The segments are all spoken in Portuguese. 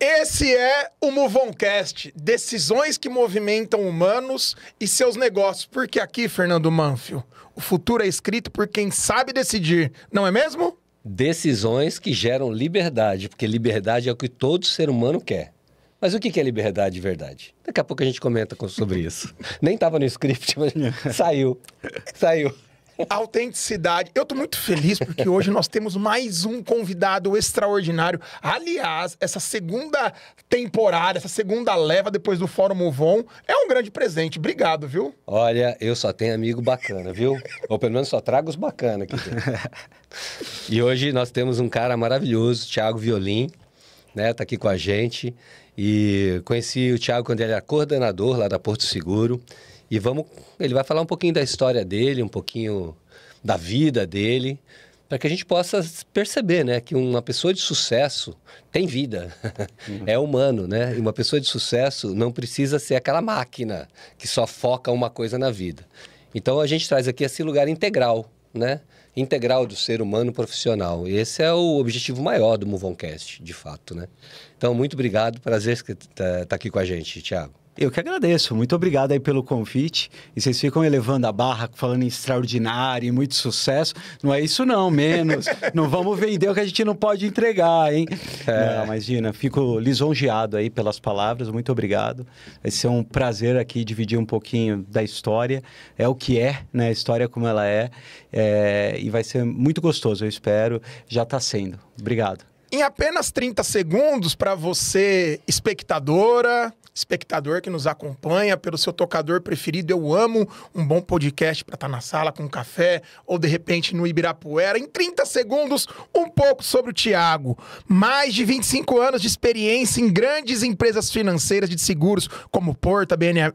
Esse é o Movoncast, decisões que movimentam humanos e seus negócios. Porque aqui, Fernando Manfio, o futuro é escrito por quem sabe decidir, não é mesmo? Decisões que geram liberdade, porque liberdade é o que todo ser humano quer. Mas o que é liberdade de verdade? Daqui a pouco a gente comenta sobre isso. Nem estava no script, mas saiu. Autenticidade. Eu tô muito feliz porque hoje nós temos mais um convidado extraordinário. Aliás, essa segunda temporada, essa segunda leva depois do Fórum Movon é um grande presente. Obrigado, viu? Olha, eu só tenho amigo bacana, viu? Ou pelo menos só trago os bacana aqui. E hoje nós temos um cara maravilhoso, Thiago Violim, né? Tá aqui com a gente. E conheci o Thiago quando ele era coordenador lá da Porto Seguro. E ele vai falar um pouquinho da história dele, um pouquinho da vida dele, para que a gente possa perceber, né, que uma pessoa de sucesso tem vida, é humano, né? E uma pessoa de sucesso não precisa ser aquela máquina que só foca uma coisa na vida. Então a gente traz aqui esse lugar integral, né? Integral do ser humano profissional. E esse é o objetivo maior do Movoncast, de fato, né? Então, muito obrigado, prazer estar aqui com a gente, Thiago. Eu que agradeço, muito obrigado aí pelo convite. E vocês ficam elevando a barra, falando em extraordinário e muito sucesso. Não é isso não, menos. Não vamos vender o que a gente não pode entregar, hein? Não, mas Gina, fico lisonjeado aí pelas palavras, muito obrigado. Vai ser um prazer aqui dividir um pouquinho da história. É o que é, né? A história como ela é. E vai ser muito gostoso, eu espero. Já está sendo. Obrigado. Em apenas 30 segundos, para você, espectador que nos acompanha pelo seu tocador preferido, eu amo um bom podcast para estar na sala com um café ou de repente no Ibirapuera. Em 30 segundos, um pouco sobre o Thiago. Mais de 25 anos de experiência em grandes empresas financeiras de seguros como Porta, BN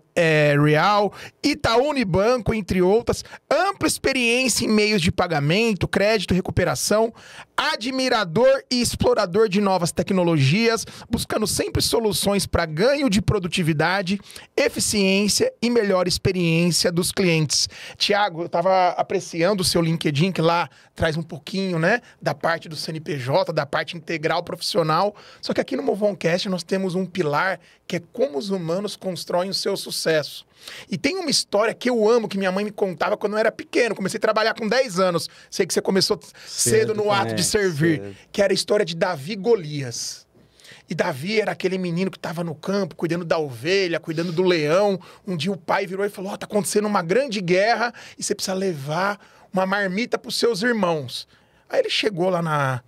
Real, Itaú Unibanco, entre outras. Ampla experiência em meios de pagamento, crédito, recuperação. Admirador e explorador de novas tecnologias, buscando sempre soluções para ganho de produtividade, eficiência e melhor experiência dos clientes. Thiago, eu estava apreciando o seu LinkedIn, que lá traz um pouquinho, né, da parte do CNPJ, da parte integral profissional. Só que aqui no Movoncast nós temos um pilar que é como os humanos constroem o seu sucesso. E tem uma história que eu amo, que minha mãe me contava quando eu era pequeno. Comecei a trabalhar com 10 anos. Sei que você começou cedo no ato de servir. Que era a história de Davi e Golias. E Davi era aquele menino que estava no campo, cuidando da ovelha, cuidando do leão. Um dia o pai virou e falou, tá acontecendo uma grande guerra e você precisa levar uma marmita para os seus irmãos. Aí ele chegou lá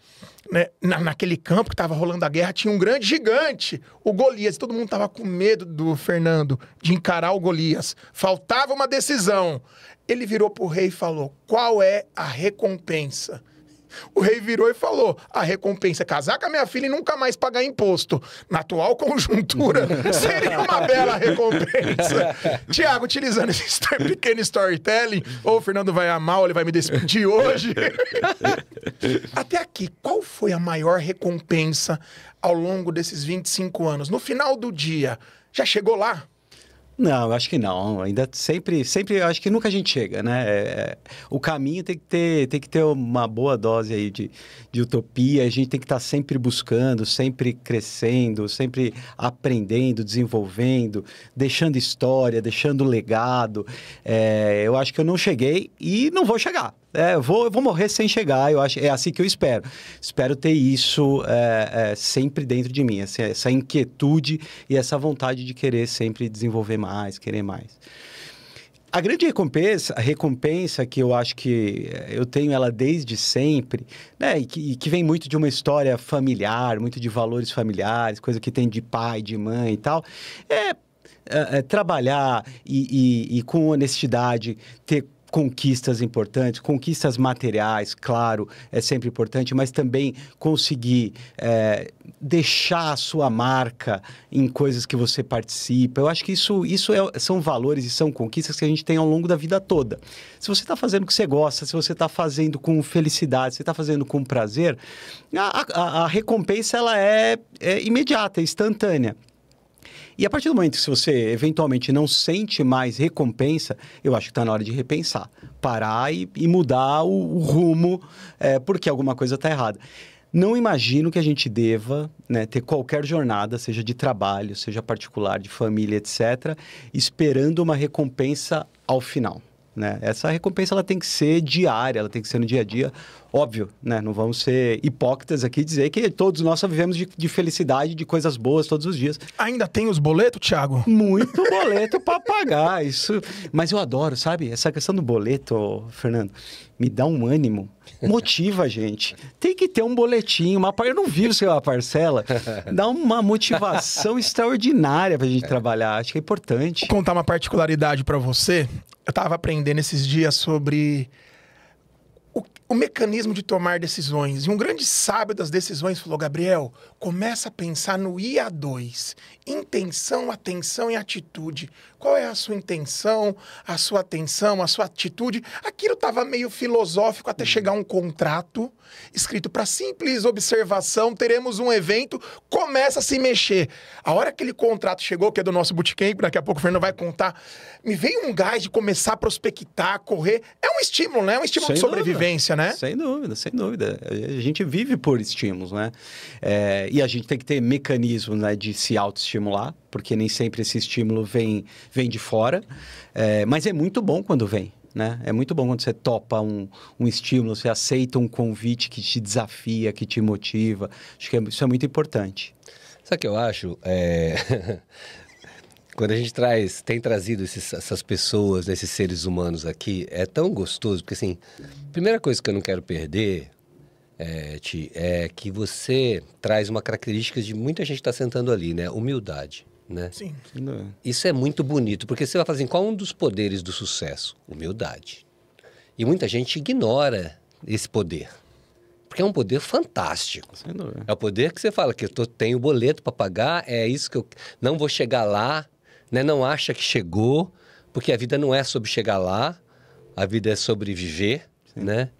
naquele campo que estava rolando a guerra, tinha um grande gigante, o Golias. Todo mundo estava com medo do Fernando de encarar o Golias. Faltava uma decisão. Ele virou para o rei e falou, qual é a recompensa? O rei virou e falou, a recompensa é casar com a minha filha e nunca mais pagar imposto. Na atual conjuntura, seria uma bela recompensa. Thiago, utilizando esse pequeno storytelling, ou o Fernando vai amar, ou ele vai me despedir hoje. Até aqui, qual foi a maior recompensa ao longo desses 25 anos? No final do dia, já chegou lá? Não, eu acho que não. Ainda sempre, eu acho que nunca a gente chega, né? O caminho tem que ter uma boa dose aí de utopia. A gente tem que estar sempre buscando, sempre crescendo, sempre aprendendo, desenvolvendo, deixando história, deixando legado. Eu acho que eu não cheguei e não vou chegar. Eu vou morrer sem chegar, eu acho, é assim que eu espero. Espero ter isso sempre dentro de mim, essa inquietude e essa vontade de querer sempre desenvolver mais, querer mais. A grande recompensa que eu acho que eu tenho ela desde sempre, né, e que vem muito de uma história familiar, muito de valores familiares, coisa que tem de pai, de mãe e tal, trabalhar e com honestidade ter conquistas importantes, conquistas materiais, claro, é sempre importante, mas também conseguir deixar a sua marca em coisas que você participa. Eu acho que isso são valores e são conquistas que a gente tem ao longo da vida toda. Se você está fazendo o que você gosta, se você está fazendo com felicidade, se você está fazendo com prazer, a recompensa ela é imediata, é instantânea. E a partir do momento que você eventualmente não sente mais recompensa, eu acho que está na hora de repensar. Parar e mudar o rumo, porque alguma coisa está errada. Não imagino que a gente deva, né, ter qualquer jornada, seja de trabalho, seja particular, de família, etc., esperando uma recompensa ao final, né? Essa recompensa ela tem que ser diária, ela tem que ser no dia a dia. Óbvio, né? Não vamos ser hipócritas aqui e dizer que todos nós só vivemos de felicidade, de coisas boas todos os dias. Ainda tem os boletos, Thiago? Muito boleto para pagar, isso. Mas eu adoro, sabe? Essa questão do boleto, Fernando, me dá um ânimo, motiva a gente. Tem que ter um boletinho, eu não vivo sem uma parcela, dá uma motivação extraordinária para a gente trabalhar. Acho que é importante. Vou contar uma particularidade para você. Eu tava aprendendo esses dias sobre o mecanismo de tomar decisões. E um grande sábio das decisões falou: Gabriel, começa a pensar no IA2. Intenção, atenção e atitude. Qual é a sua intenção, a sua atenção, a sua atitude? Aquilo estava meio filosófico até chegar um contrato escrito para simples observação, teremos um evento, começa a se mexer. A hora que aquele contrato chegou, que é do nosso bootcamp, daqui a pouco o Fernando vai contar, me veio um gás de começar a prospectar, correr. É um estímulo, né? É um estímulo de sobrevivência, né? Sem dúvida, sem dúvida. A gente vive por estímulos, né? E a gente tem que ter mecanismos, né, de se autoestimular, porque nem sempre esse estímulo vem de fora. Mas é muito bom quando vem, né? É muito bom quando você topa um estímulo, você aceita um convite que te desafia, que te motiva. Acho que isso é muito importante. Sabe o que eu acho? Quando a gente tem trazido essas pessoas, esses seres humanos aqui, é tão gostoso, porque assim, a primeira coisa que eu não quero perder, Ti, é que você traz uma característica de muita gente que está sentando ali, né? Humildade, né? Sim. Isso é muito bonito, porque você vai fazer qual é um dos poderes do sucesso? Humildade. E muita gente ignora esse poder. Porque é um poder fantástico. É o poder que você fala que eu tenho boleto para pagar, é isso que eu não vou chegar lá, né? Não acha que chegou, porque a vida não é sobre chegar lá, a vida é sobre viver, né?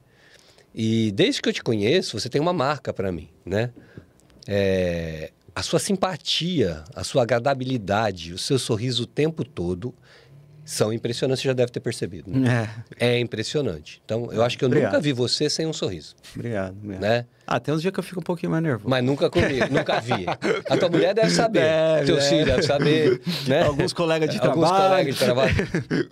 E desde que eu te conheço, você tem uma marca para mim, né? A sua simpatia, a sua agradabilidade, o seu sorriso o tempo todo são impressionantes, você já deve ter percebido. Né? É impressionante. Então, eu acho que eu nunca vi você sem um sorriso. Obrigado. Né? Tem uns dias que eu fico um pouquinho mais nervoso. Mas nunca comigo, nunca vi. A tua mulher deve saber, teu filho deve saber. Né? Alguns colegas de trabalho. Alguns colegas de trabalho.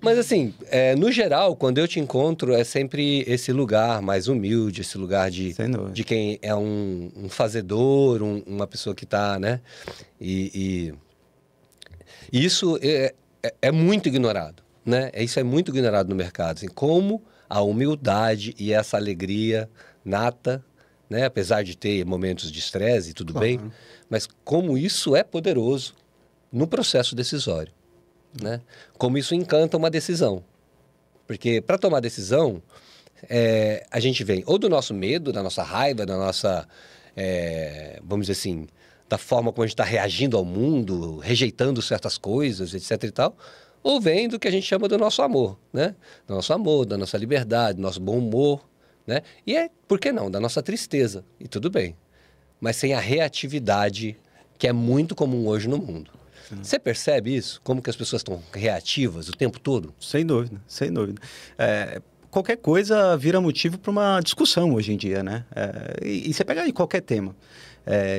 Mas assim, no geral, quando eu te encontro, é sempre esse lugar mais humilde, esse lugar de quem é um fazedor, uma pessoa que está, né? E isso é muito ignorado, né? Isso é muito ignorado no mercado. Assim, como a humildade e essa alegria nata, né? Apesar de ter momentos de estresse e tudo bem, mas como isso é poderoso no processo decisório, né? Como isso encanta uma decisão. Porque para tomar decisão, a gente vem ou do nosso medo, da nossa raiva, da nossa, vamos dizer assim, da forma como a gente está reagindo ao mundo, rejeitando certas coisas, etc e tal, ou vem do que a gente chama do nosso amor, né? Do nosso amor, da nossa liberdade, do nosso bom humor, né? E por que não? Da nossa tristeza, e tudo bem. Mas sem a reatividade, que é muito comum hoje no mundo. Você percebe isso? Como que as pessoas estão reativas o tempo todo? Sem dúvida, sem dúvida. Qualquer coisa vira motivo para uma discussão hoje em dia, né? E você pega aí qualquer tema.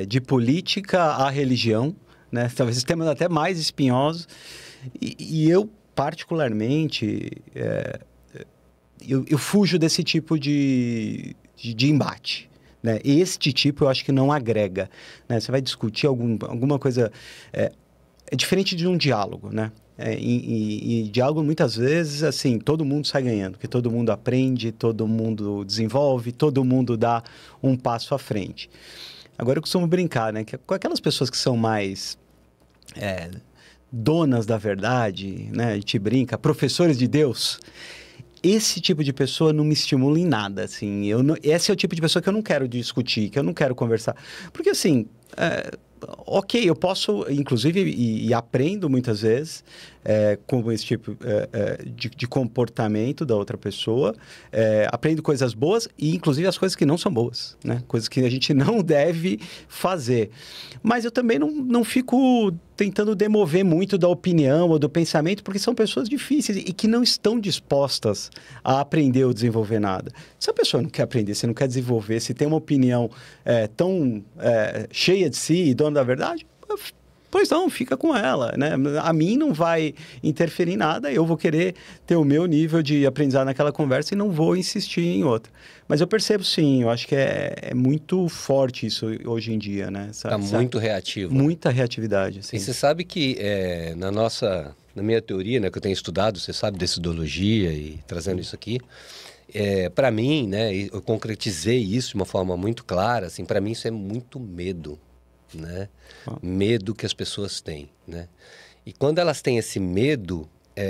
De política à religião, né? Talvez os temas até mais espinhosos. E eu, particularmente, eu fujo desse tipo de embate. Né? Este tipo eu acho que não agrega. Né? Você vai discutir alguma coisa... É diferente de um diálogo, né? E diálogo, muitas vezes, assim, todo mundo sai ganhando, porque todo mundo aprende, todo mundo desenvolve, todo mundo dá um passo à frente. Agora, eu costumo brincar, né? Que com aquelas pessoas que são mais donas da verdade, né? A gente brinca, professores de Deus. Esse tipo de pessoa não me estimula em nada, assim. Esse é o tipo de pessoa que eu não quero discutir, que eu não quero conversar. Porque, assim, ok, eu posso, inclusive, e aprendo muitas vezes com esse tipo de comportamento da outra pessoa, aprendo coisas boas e, inclusive, as coisas que não são boas, né? Coisas que a gente não deve fazer. Mas eu também não fico tentando demover muito da opinião ou do pensamento, porque são pessoas difíceis e que não estão dispostas a aprender ou desenvolver nada. Se a pessoa não quer aprender, se não quer desenvolver, se tem uma opinião tão cheia de si e dona da verdade, pois não, fica com ela, né? A mim não vai interferir em nada, eu vou querer ter o meu nível de aprendizado naquela conversa e não vou insistir em outra. Mas eu percebo sim, eu acho que é muito forte isso hoje em dia, né? Está muito reativo. Muita reatividade, assim. E você sabe que na minha teoria, né, que eu tenho estudado, você sabe, decidologia e trazendo isso aqui, para mim, né, eu concretizei isso de uma forma muito clara, assim, para mim isso é muito medo. Né? Medo que as pessoas têm, né? E quando elas têm esse medo,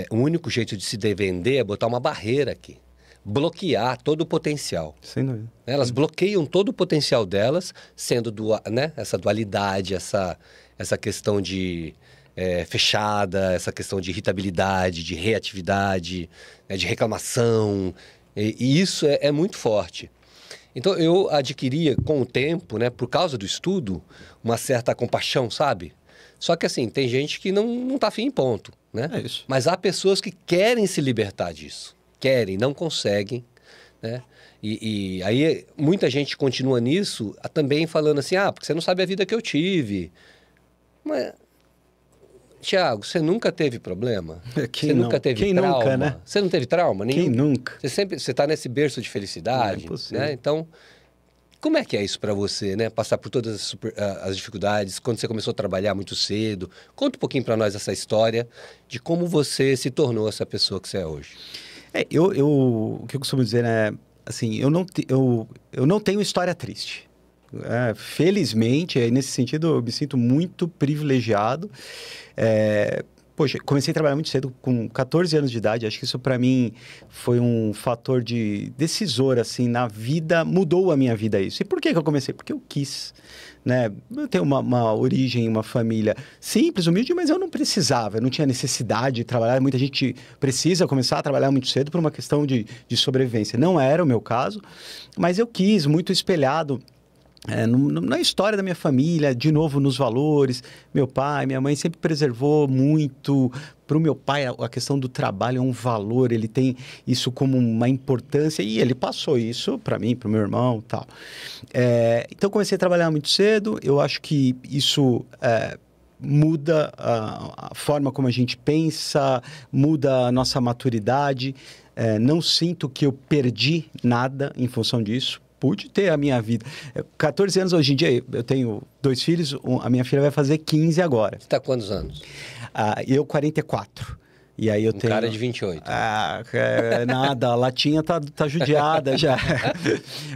o único jeito de se defender é botar uma barreira aqui, bloquear todo o potencial. Sem dúvida. Elas bloqueiam todo o potencial delas, sendo né? Essa dualidade, essa questão de fechada, essa questão de irritabilidade, de reatividade, né? De reclamação, e isso é muito forte. Então, eu adquiria, com o tempo, né, por causa do estudo, uma certa compaixão, sabe? Só que, assim, tem gente que não tá afim em ponto, né? É isso. Mas há pessoas que querem se libertar disso. Querem, não conseguem, né? E aí, muita gente continua nisso, também falando assim, porque você não sabe a vida que eu tive. Mas, Thiago, você nunca teve problema? Você nunca teve trauma? Nunca, né? Você não teve trauma nenhum? Quem nunca? Você está nesse berço de felicidade, impossível. né? Então, como é que é isso para você, né? Passar por todas as dificuldades, quando você começou a trabalhar muito cedo. Conta um pouquinho para nós essa história de como você se tornou essa pessoa que você é hoje. O que eu costumo dizer é, assim, eu não tenho história triste. Felizmente, nesse sentido, eu me sinto muito privilegiado. Poxa, comecei a trabalhar muito cedo, com 14 anos de idade. Acho que isso, para mim, foi um fator decisor, assim, na vida. Mudou a minha vida isso. E por que eu comecei? Porque eu quis, né? Eu tenho uma origem, uma família simples, humilde, mas eu não precisava. Eu não tinha necessidade de trabalhar. Muita gente precisa começar a trabalhar muito cedo por uma questão de sobrevivência. Não era o meu caso, mas eu quis, muito espelhado na história da minha família, de novo nos valores. Meu pai, minha mãe sempre preservou muito. Para o meu pai, a questão do trabalho é um valor, ele tem isso como uma importância e ele passou isso para mim, para o meu irmão e tal. Então, comecei a trabalhar muito cedo. Eu acho que isso muda a forma como a gente pensa, muda a nossa maturidade. Não sinto que eu perdi nada em função disso. Pude ter a minha vida. 14 anos hoje em dia, eu tenho 2 filhos, a minha filha vai fazer 15 agora. Você está com quantos anos? Eu, 44. E aí eu tenho... cara de 28. Nada, a latinha tá judiada já.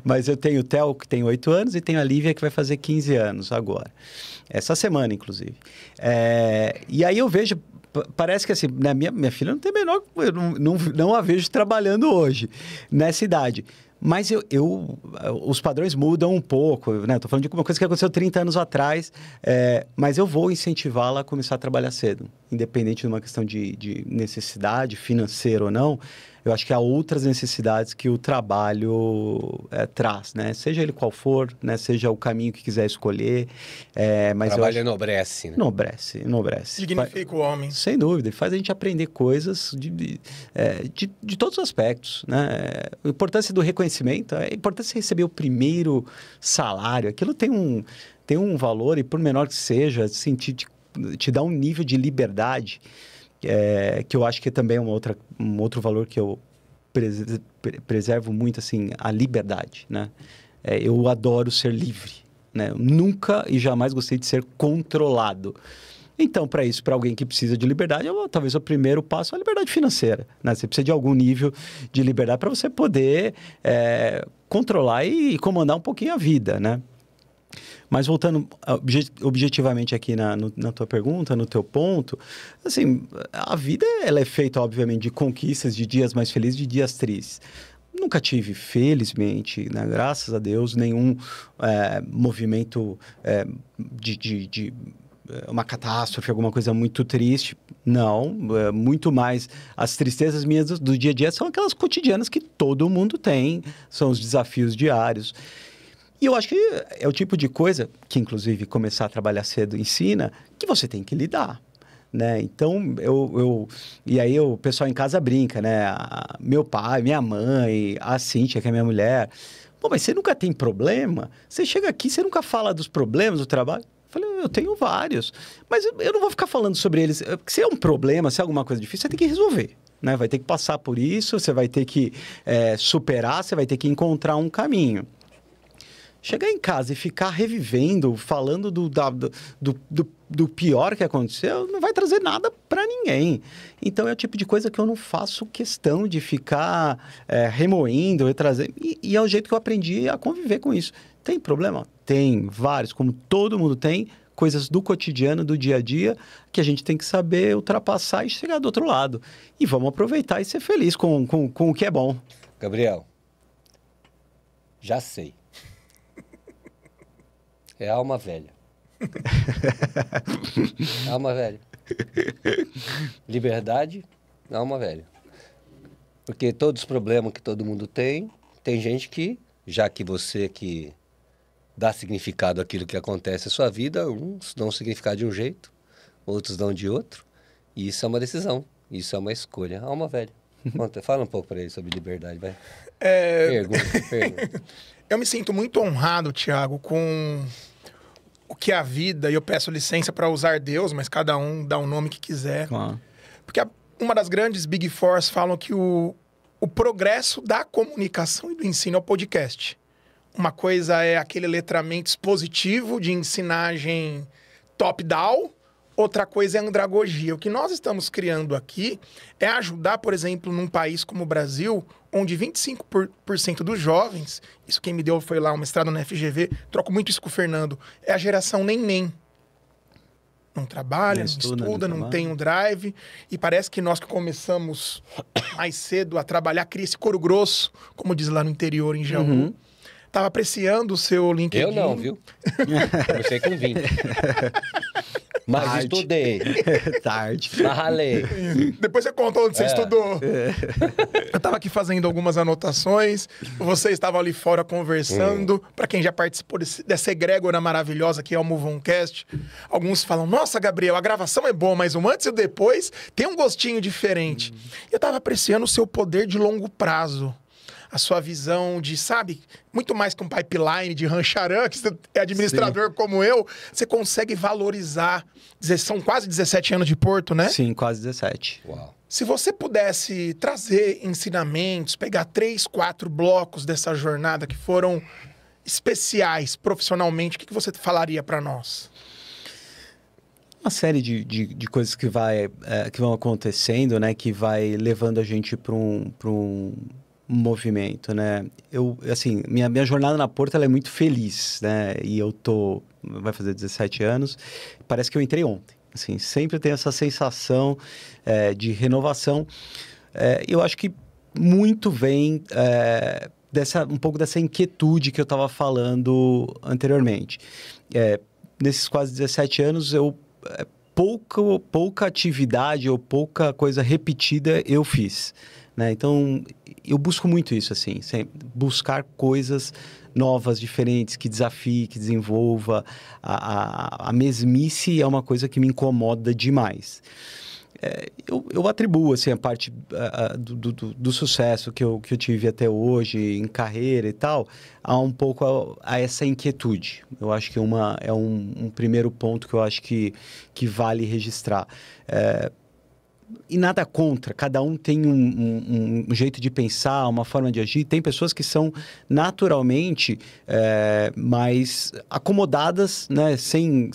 Mas eu tenho o Theo, que tem 8 anos, e tenho a Lívia, que vai fazer 15 anos agora. Essa semana, inclusive. E aí eu vejo... Parece que assim, né, minha filha não tem menor... Eu não a vejo trabalhando hoje, nessa idade. Mas os padrões mudam um pouco, né? Estou falando de uma coisa que aconteceu 30 anos atrás, mas eu vou incentivá-la a começar a trabalhar cedo, independente de uma questão de necessidade financeira ou não. Eu acho que há outras necessidades que o trabalho traz, né? Seja ele qual for, né? Seja o caminho que quiser escolher. Mas o trabalho enobrece, né? Enobrece. Significa o homem. Sem dúvida. Faz a gente aprender coisas de todos os aspectos, né? A importância do reconhecimento, a importância de receber o primeiro salário. Aquilo tem um valor, e por menor que seja, assim, te dá um nível de liberdade que eu acho que também é um outro valor que eu preservo muito, assim, a liberdade, né? Eu adoro ser livre, né? Eu nunca e jamais gostei de ser controlado. Então, para isso, para alguém que precisa de liberdade, talvez o primeiro passo é a liberdade financeira, né? Você precisa de algum nível de liberdade para você poder controlar e comandar um pouquinho a vida, né? Mas voltando objetivamente aqui na tua pergunta, no teu ponto, assim, a vida ela é feita, obviamente, de conquistas, de dias mais felizes, de dias tristes. Nunca tive, felizmente, né, graças a Deus, nenhum movimento de uma catástrofe, alguma coisa muito triste. Não, muito mais. As tristezas minhas do dia a dia são aquelas cotidianas que todo mundo tem, são os desafios diários. E eu acho que é o tipo de coisa que, inclusive, começar a trabalhar cedo ensina, que você tem que lidar. Né? Então, e aí o pessoal em casa brinca, né? Meu pai, minha mãe, a Cíntia, que é minha mulher. Pô, mas você nunca tem problema? Você chega aqui, você nunca fala dos problemas do trabalho? Eu falei, eu tenho vários. Mas eu não vou ficar falando sobre eles. Se é um problema, se é alguma coisa difícil, você tem que resolver. Né? Vai ter que passar por isso, você vai ter que superar, você vai ter que encontrar um caminho. Chegar em casa e ficar revivendo, falando do pior que aconteceu, não vai trazer nada para ninguém. Então, é o tipo de coisa que eu não faço questão de ficar remoendo e trazer. E é o jeito que eu aprendi a conviver com isso. Tem problema? Tem vários, como todo mundo tem, coisas do cotidiano, do dia a dia, que a gente tem que saber ultrapassar e chegar do outro lado. E vamos aproveitar e ser feliz com o que é bom. Gabriel, já sei. É alma velha. Alma velha. Liberdade, alma velha. Porque todos os problemas que todo mundo tem gente que, já que você que dá significado àquilo que acontece na sua vida, uns dão significado de um jeito, outros dão de outro. E isso é uma decisão, isso é uma escolha. Alma velha. Fala um pouco para ele sobre liberdade, vai. Pergunta. Eu me sinto muito honrado, Thiago, com o que é a vida, e eu peço licença para usar Deus, mas cada um dá o nome que quiser. Claro. Porque uma das grandes Big Fours falam que o progresso da comunicação e do ensino é o podcast. Uma coisa é aquele letramento expositivo de ensinagem top-down, outra coisa é a andragogia. O que nós estamos criando aqui é ajudar, por exemplo, num país como o Brasil, onde 25% dos jovens, isso quem me deu foi lá um mestrado na FGV, troco muito isso com o Fernando, é a geração nem. Não trabalha, não estuda, não tem um drive. E parece que nós que começamos mais cedo a trabalhar, cria esse couro grosso, como diz lá no interior, em Jaú. Uhum. Tava apreciando o seu LinkedIn. Eu não, viu? Comecei com 20. Mas Tarde. estudei. Tarde. Mas ralei. Depois você contou onde você estudou. Eu tava aqui fazendo algumas anotações. Você estava ali fora conversando. Para quem já participou dessa egrégora maravilhosa que é o MoveOnCast, alguns falam, nossa, Gabriel, a gravação é boa, mas o antes e o depois tem um gostinho diferente. Eu tava apreciando o seu poder de longo prazo. A sua visão de, sabe, muito mais que um pipeline de rancharan, que você é administrador como eu, você consegue valorizar. São quase 17 anos de Porto, né? Sim, quase 17. Uau. Se você pudesse trazer ensinamentos, pegar 3, 4 blocos dessa jornada que foram especiais profissionalmente, o que você falaria para nós? Uma série de coisas que vão acontecendo, né? Que vai levando a gente para um movimento, né? Assim, minha jornada na Porto, ela é muito feliz, né? E vai fazer 17 anos, parece que eu entrei ontem. Assim, sempre tem essa sensação de renovação. Eu acho que muito vem um pouco dessa inquietude que eu estava falando anteriormente. Nesses quase 17 anos, pouca atividade ou pouca coisa repetida eu fiz. Né? Então, eu busco muito isso, assim, buscar coisas novas, diferentes, que desafie, que desenvolva. A mesmice é uma coisa que me incomoda demais. Eu atribuo, assim, a parte do sucesso que eu tive até hoje, em carreira e tal, a um pouco a essa inquietude. Eu acho que é um primeiro ponto que eu acho que vale registrar. E nada contra, cada um tem um jeito de pensar, uma forma de agir. Tem pessoas que são naturalmente mais acomodadas, né? sem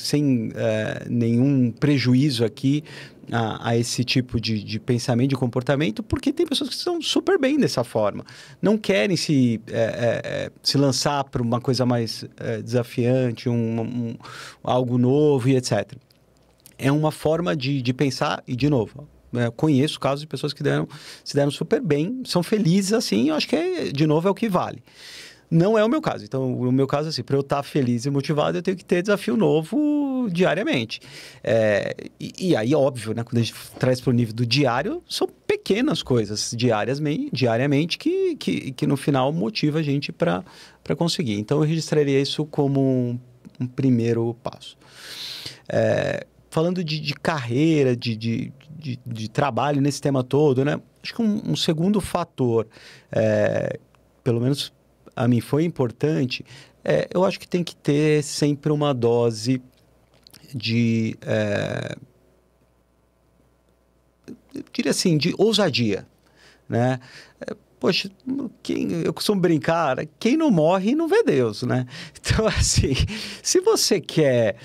nenhum prejuízo aqui a esse tipo de pensamento, de comportamento, porque tem pessoas que estão super bem dessa forma. Não querem se lançar para uma coisa mais desafiante, algo novo e etc. É uma forma de pensar, e de novo, conheço casos de pessoas que se deram super bem, são felizes assim, eu acho que, de novo, é o que vale. Não é o meu caso. Então, o meu caso, assim, para eu estar feliz e motivado, eu tenho que ter desafio novo diariamente. E aí, óbvio, né? Quando a gente traz para o nível do diário, são pequenas coisas diariamente que no final motiva a gente para conseguir. Então, eu registraria isso como um primeiro passo. Falando de carreira, de trabalho nesse tema todo, né? Acho que um segundo fator, pelo menos a mim foi importante, eu acho que tem que ter sempre uma dose de, eu diria assim, de ousadia, né? Poxa, eu costumo brincar, quem não morre não vê Deus, né? Então, assim, se você quer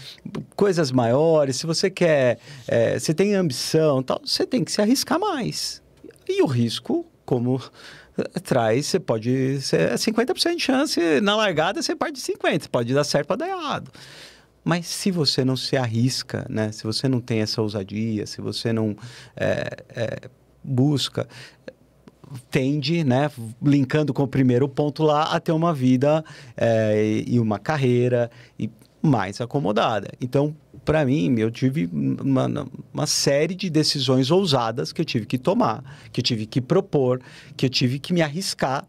coisas maiores, se você quer, você tem ambição, tal, você tem que se arriscar mais. E o risco, como você pode ser 50% de chance, na largada você parte de 50%, pode dar certo para dar errado. Mas se você não se arrisca, né? Se você não tem essa ousadia, se você não busca, tende, né, linkando com o primeiro ponto lá, a ter uma vida e uma carreira mais acomodada. Então, para mim, eu tive uma série de decisões ousadas que eu tive que tomar, que eu tive que propor, que eu tive que me arriscar.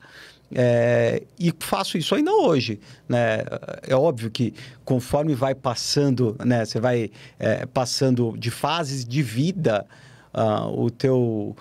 E faço isso ainda hoje, né? É óbvio que conforme vai passando, né, você vai passando de fases de vida, o teu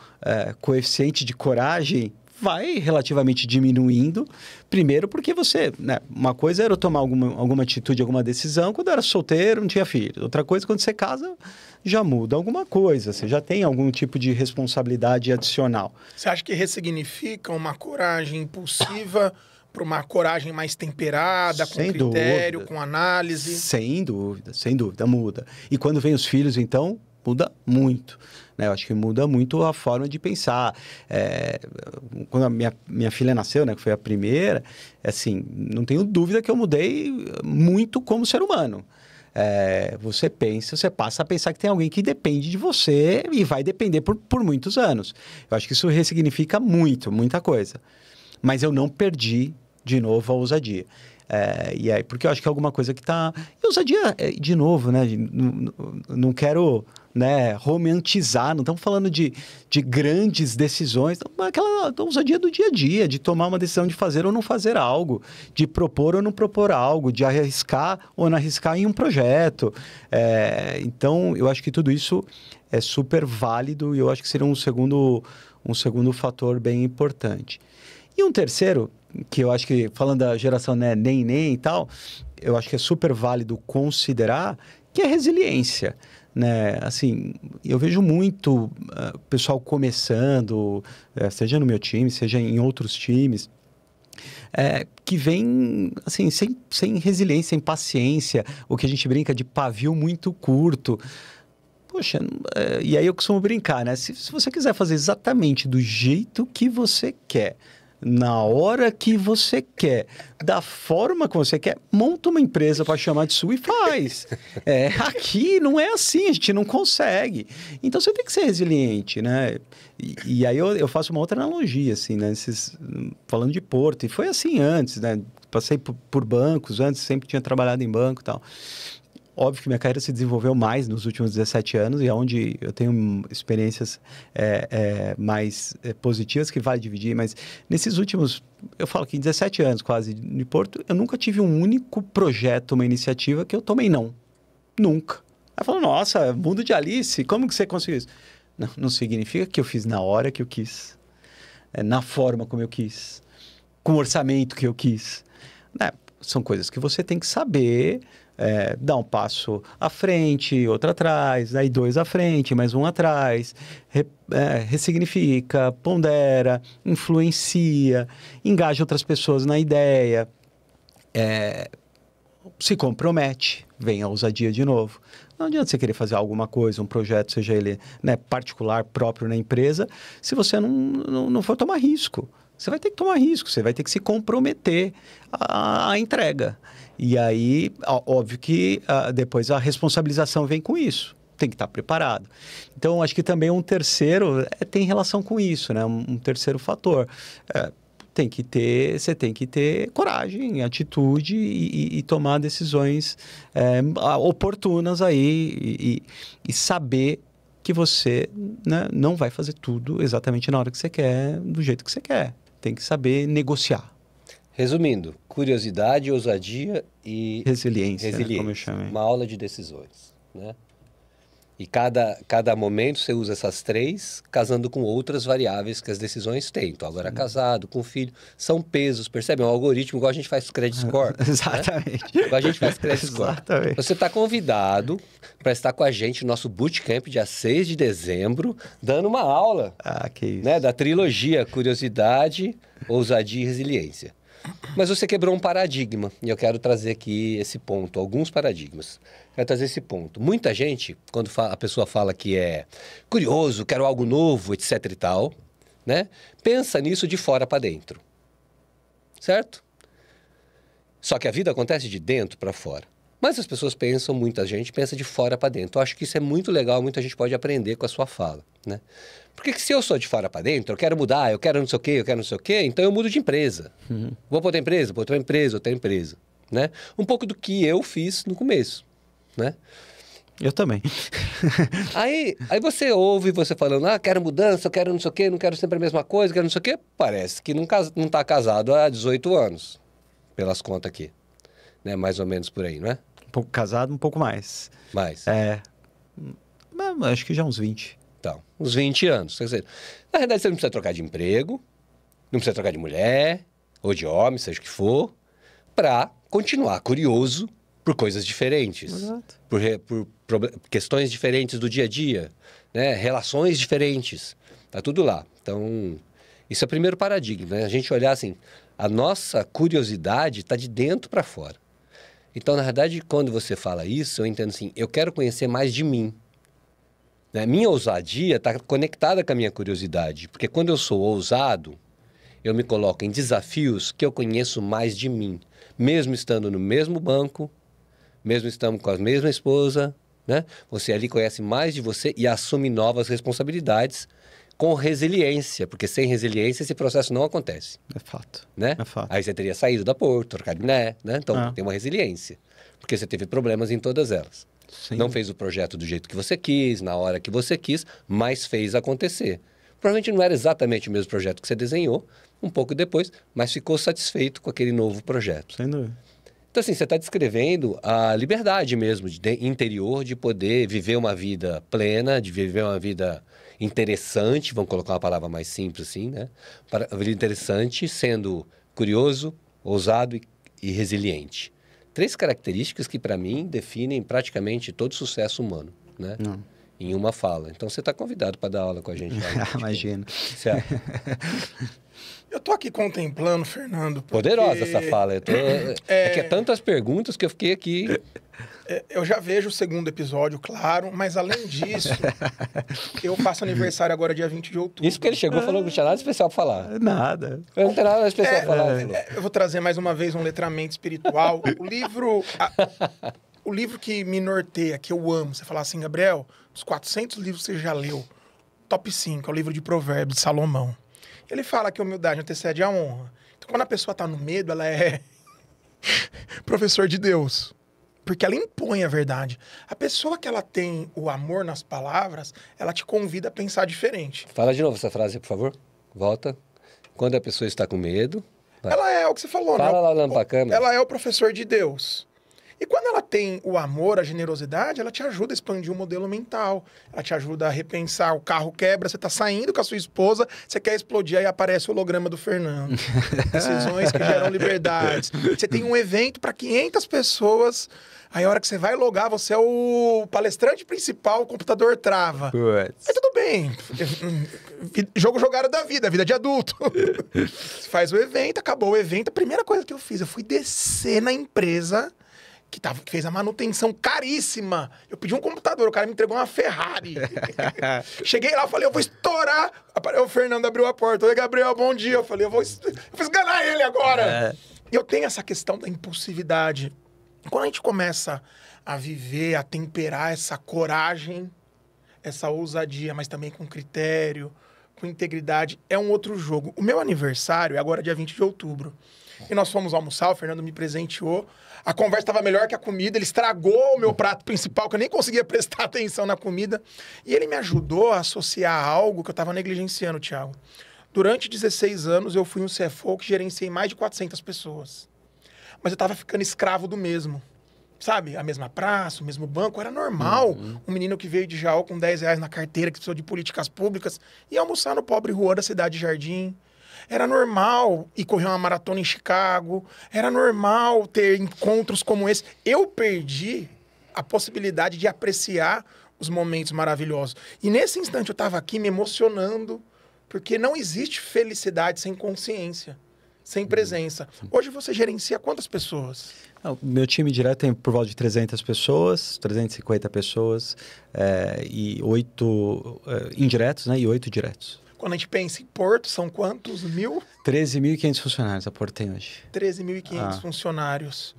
coeficiente de coragem vai relativamente diminuindo. Primeiro porque você, né, uma coisa era eu tomar alguma atitude, alguma decisão quando eu era solteiro, não tinha filho. Outra coisa, quando você casa, já muda alguma coisa. Você já tem algum tipo de responsabilidade adicional. Você acha que ressignifica uma coragem impulsiva para uma coragem mais temperada, com critério, com análise? Sem dúvida, muda. E quando vem os filhos, então, muda muito. Eu acho que muda muito a forma de pensar. Quando a minha filha nasceu, né, que foi a primeira, assim, não tenho dúvida que eu mudei muito como ser humano. Você passa a pensar que tem alguém que depende de você e vai depender por muitos anos. Eu acho que isso ressignifica muita coisa. Mas eu não perdi, de novo, a ousadia. E aí, porque eu acho que é alguma coisa que está... E ousadia, de novo, né? Não quero, né, romantizar, não estamos falando de grandes decisões, aquela ousadia do dia a dia, de tomar uma decisão de fazer ou não fazer algo, de propor ou não propor algo, de arriscar ou não arriscar em um projeto. Então, eu acho que tudo isso é super válido e eu acho que seria um segundo fator bem importante. E um terceiro, que eu acho que, falando da geração, né, nem e tal, eu acho que é super válido considerar, que é resiliência, né? Assim, eu vejo muito pessoal começando, seja no meu time, seja em outros times, que vem, assim, sem resiliência, sem paciência, o que a gente brinca de pavio muito curto. Poxa, e aí eu costumo brincar, né? Se você quiser fazer exatamente do jeito que você quer, na hora que você quer, da forma que você quer, monta uma empresa para chamar de sua e faz. Aqui não é assim, a gente não consegue. Então você tem que ser resiliente, né? E aí eu faço uma outra analogia, assim, né? Falando de Porto, e foi assim antes, né? Passei por bancos, antes sempre tinha trabalhado em banco e tal. Óbvio que minha carreira se desenvolveu mais nos últimos 17 anos e é onde eu tenho experiências mais positivas que vale dividir, mas nesses últimos, eu falo que em 17 anos quase de Porto, eu nunca tive um único projeto, uma iniciativa que eu tomei não. Nunca. Aí falou, nossa, mundo de Alice, como que você conseguiu isso? Não significa que eu fiz na hora que eu quis, na forma como eu quis, com o orçamento que eu quis. São coisas que você tem que saber... dá um passo à frente, outro atrás, aí 2 à frente, mais 1 atrás, ressignifica, pondera, influencia, engaja outras pessoas na ideia, se compromete, vem a ousadia de novo. Não adianta você querer fazer alguma coisa, um projeto, seja ele, né, particular, próprio na empresa, se você não for tomar risco. Você vai ter que tomar risco, você vai ter que se comprometer à entrega. E aí, óbvio que depois a responsabilização vem com isso. tem que estar preparado. Então, acho que também um terceiro tem relação com isso, né? Um terceiro fator. Você tem que ter coragem, atitude e tomar decisões oportunas aí e saber que você, né, não vai fazer tudo exatamente na hora que você quer, do jeito que você quer. Tem que saber negociar. Resumindo, curiosidade, ousadia e resiliência. Como eu chamei. Uma aula de decisões, né? E cada momento você usa essas três, casando com outras variáveis que as decisões têm. Então, agora casado, com filho, são pesos, percebe? É um algoritmo igual a gente faz credit score. Exatamente. Né? Igual a gente faz credit score. Exatamente. Você está convidado para estar com a gente no nosso bootcamp, dia 6 de dezembro, dando uma aula que isso. Né, da trilogia Curiosidade, Ousadia e Resiliência. Mas você quebrou um paradigma, e eu quero trazer aqui esse ponto, alguns paradigmas. Quero trazer esse ponto. Muita gente, quando a pessoa fala que é curioso, quero algo novo, etc e tal, né? Pensa nisso de fora para dentro. Certo? Só que a vida acontece de dentro para fora. Mas as pessoas pensam, muita gente pensa de fora para dentro. Eu acho que isso é muito legal, muita gente pode aprender com a sua fala, né? Porque se eu sou de fora para dentro, eu quero mudar, eu quero não sei o quê, eu quero não sei o quê, então eu mudo de empresa. Vou para outra empresa, para outra empresa, outra empresa, né? Um pouco do que eu fiz no começo, né? Eu também. Aí você ouve você falando, quero mudança, eu quero não sei o quê, não quero sempre a mesma coisa, quero não sei o quê. Parece que não está casado há 18 anos, pelas contas aqui. Né? Mais ou menos por aí, não é? Um pouco casado, um pouco mais. Mais? Acho que já uns 20. Então, uns 20 anos. Quer dizer, na verdade, você não precisa trocar de emprego, não precisa trocar de mulher, ou de homem, seja o que for, para continuar curioso por coisas diferentes. Exato. Por questões diferentes do dia a dia, né? Relações diferentes. Tá tudo lá. Então, isso é o primeiro paradigma, né? A gente olhar assim, a nossa curiosidade está de dentro para fora. Então, na verdade, quando você fala isso, eu entendo assim, eu quero conhecer mais de mim. Né? Minha ousadia está conectada com a minha curiosidade, porque quando eu sou ousado, eu me coloco em desafios que eu conheço mais de mim. Mesmo estando no mesmo banco, mesmo estando com a mesma esposa, né? Você ali conhece mais de você e assume novas responsabilidades com resiliência, porque sem resiliência esse processo não acontece. É fato. Né? É fato. Aí você teria saído da Porto, trocado de né? Então tem uma resiliência, porque você teve problemas em todas elas. Sim. Não fez o projeto do jeito que você quis, na hora que você quis, mas fez acontecer. Provavelmente não era exatamente o mesmo projeto que você desenhou, um pouco depois, mas ficou satisfeito com aquele novo projeto. Sem dúvida. Então, assim, você está descrevendo a liberdade mesmo interior de poder viver uma vida plena, de viver uma vida interessante, vamos colocar uma palavra mais simples assim, né? Uma vida interessante, sendo curioso, ousado e resiliente. 3 características que, para mim, definem praticamente todo sucesso humano, né? Em uma fala. Então, você está convidado para dar aula com a gente. Imagino. Certo. Eu tô aqui contemplando, Fernando. Porque... Poderosa essa fala. É que é tantas perguntas que eu fiquei aqui. Eu já vejo o segundo episódio, claro, mas além disso, eu faço aniversário agora dia 20 de outubro. Isso porque ele chegou e falou que não tinha nada especial pra falar. Nada. Eu não tenho nada especial pra falar. Eu vou trazer mais uma vez um letramento espiritual. O livro que me norteia, que eu amo, você falar assim, Gabriel, dos 400 livros que você já leu, top 5 é o livro de Provérbios de Salomão. Ele fala que a humildade antecede a honra. Então, quando a pessoa está no medo, ela é professor de Deus. Porque ela impõe a verdade. A pessoa que ela tem o amor nas palavras, ela te convida a pensar diferente. Fala de novo essa frase, por favor. Volta. Quando a pessoa está com medo... Vai. Ela é o que você falou, Fala né? lá olhando pra câmera. Ela é o professor de Deus. E quando ela tem o amor, a generosidade, ela te ajuda a expandir o modelo mental. Ela te ajuda a repensar. O carro quebra, você tá saindo com a sua esposa, você quer explodir, aí aparece o holograma do Fernando. Decisões que geram liberdades. Você tem um evento para 500 pessoas, aí a hora que você vai logar, você é o palestrante principal, o computador trava. Mas tudo bem. Jogo jogado da vida, vida de adulto. Você faz o evento, acabou o evento. A primeira coisa que eu fiz, eu fui descer na empresa... que fez a manutenção caríssima. Eu pedi um computador, o cara me entregou uma Ferrari. Cheguei lá, falei, eu vou estourar. O Fernando abriu a porta. Oi, Gabriel, bom dia. Eu falei, eu vou esganar ele agora. E eu tenho essa questão da impulsividade. Quando a gente começa a viver, a temperar essa coragem, essa ousadia, mas também com critério, com integridade, é um outro jogo. O meu aniversário é agora dia 20 de outubro. E nós fomos almoçar, o Fernando me presenteou. A conversa estava melhor que a comida, ele estragou o meu prato principal, que eu nem conseguia prestar atenção na comida. E ele me ajudou a associar algo que eu estava negligenciando, Thiago. Durante 16 anos, eu fui um CFO que gerenciei mais de 400 pessoas. Mas eu estava ficando escravo do mesmo. Sabe? A mesma praça, o mesmo banco. Era normal um menino que veio de Jaú com 10 reais na carteira, que precisou de políticas públicas, ia almoçar no pobre rua da cidade de Jardim. Era normal ir correr uma maratona em Chicago. Era normal ter encontros como esse. Eu perdi a possibilidade de apreciar os momentos maravilhosos. E nesse instante eu estava aqui me emocionando, porque não existe felicidade sem consciência, sem presença. Hoje você gerencia quantas pessoas? O meu time direto tem por volta de 300 pessoas, 350 pessoas, e 8 indiretos, né, e 8 diretos. Quando a gente pensa em Porto, são quantos mil? 13.500 funcionários a Porto tem hoje. 13.500 funcionários.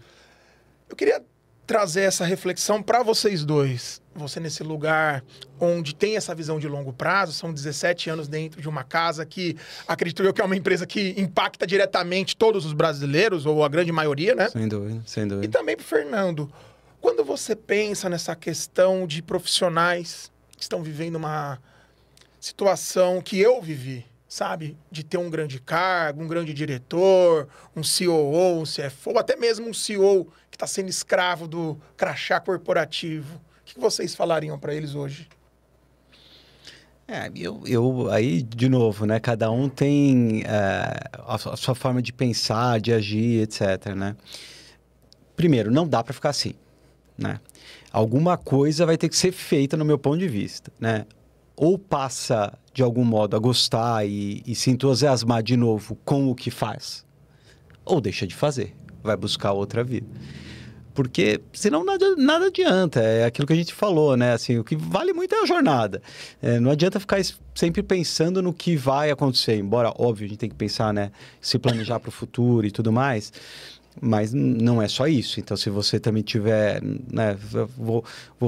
Eu queria trazer essa reflexão para vocês dois. Você nesse lugar onde tem essa visão de longo prazo, são 17 anos dentro de uma casa que, acredito eu, que é uma empresa que impacta diretamente todos os brasileiros, ou a grande maioria, né? Sem dúvida, sem dúvida. E também para o Fernando, quando você pensa nessa questão de profissionais que estão vivendo uma situação que eu vivi, sabe? De ter um grande cargo, um grande diretor, um COO, um CFO, até mesmo um CEO que está sendo escravo do crachá corporativo. O que vocês falariam para eles hoje? Aí, de novo, né? Cada um tem a sua forma de pensar, de agir, etc, né? Primeiro, não dá para ficar assim, né? Alguma coisa vai ter que ser feita no meu ponto de vista, né? Ou passa, de algum modo, a gostar e se entusiasmar de novo com o que faz, ou deixa de fazer, vai buscar outra vida. Porque senão nada adianta, é aquilo que a gente falou, né? Assim, o que vale muito é a jornada. Não adianta ficar sempre pensando no que vai acontecer, embora, óbvio, a gente tem que pensar, né? Se planejar para o futuro e tudo mais. Mas não é só isso. Então, se você também tiver, né, vou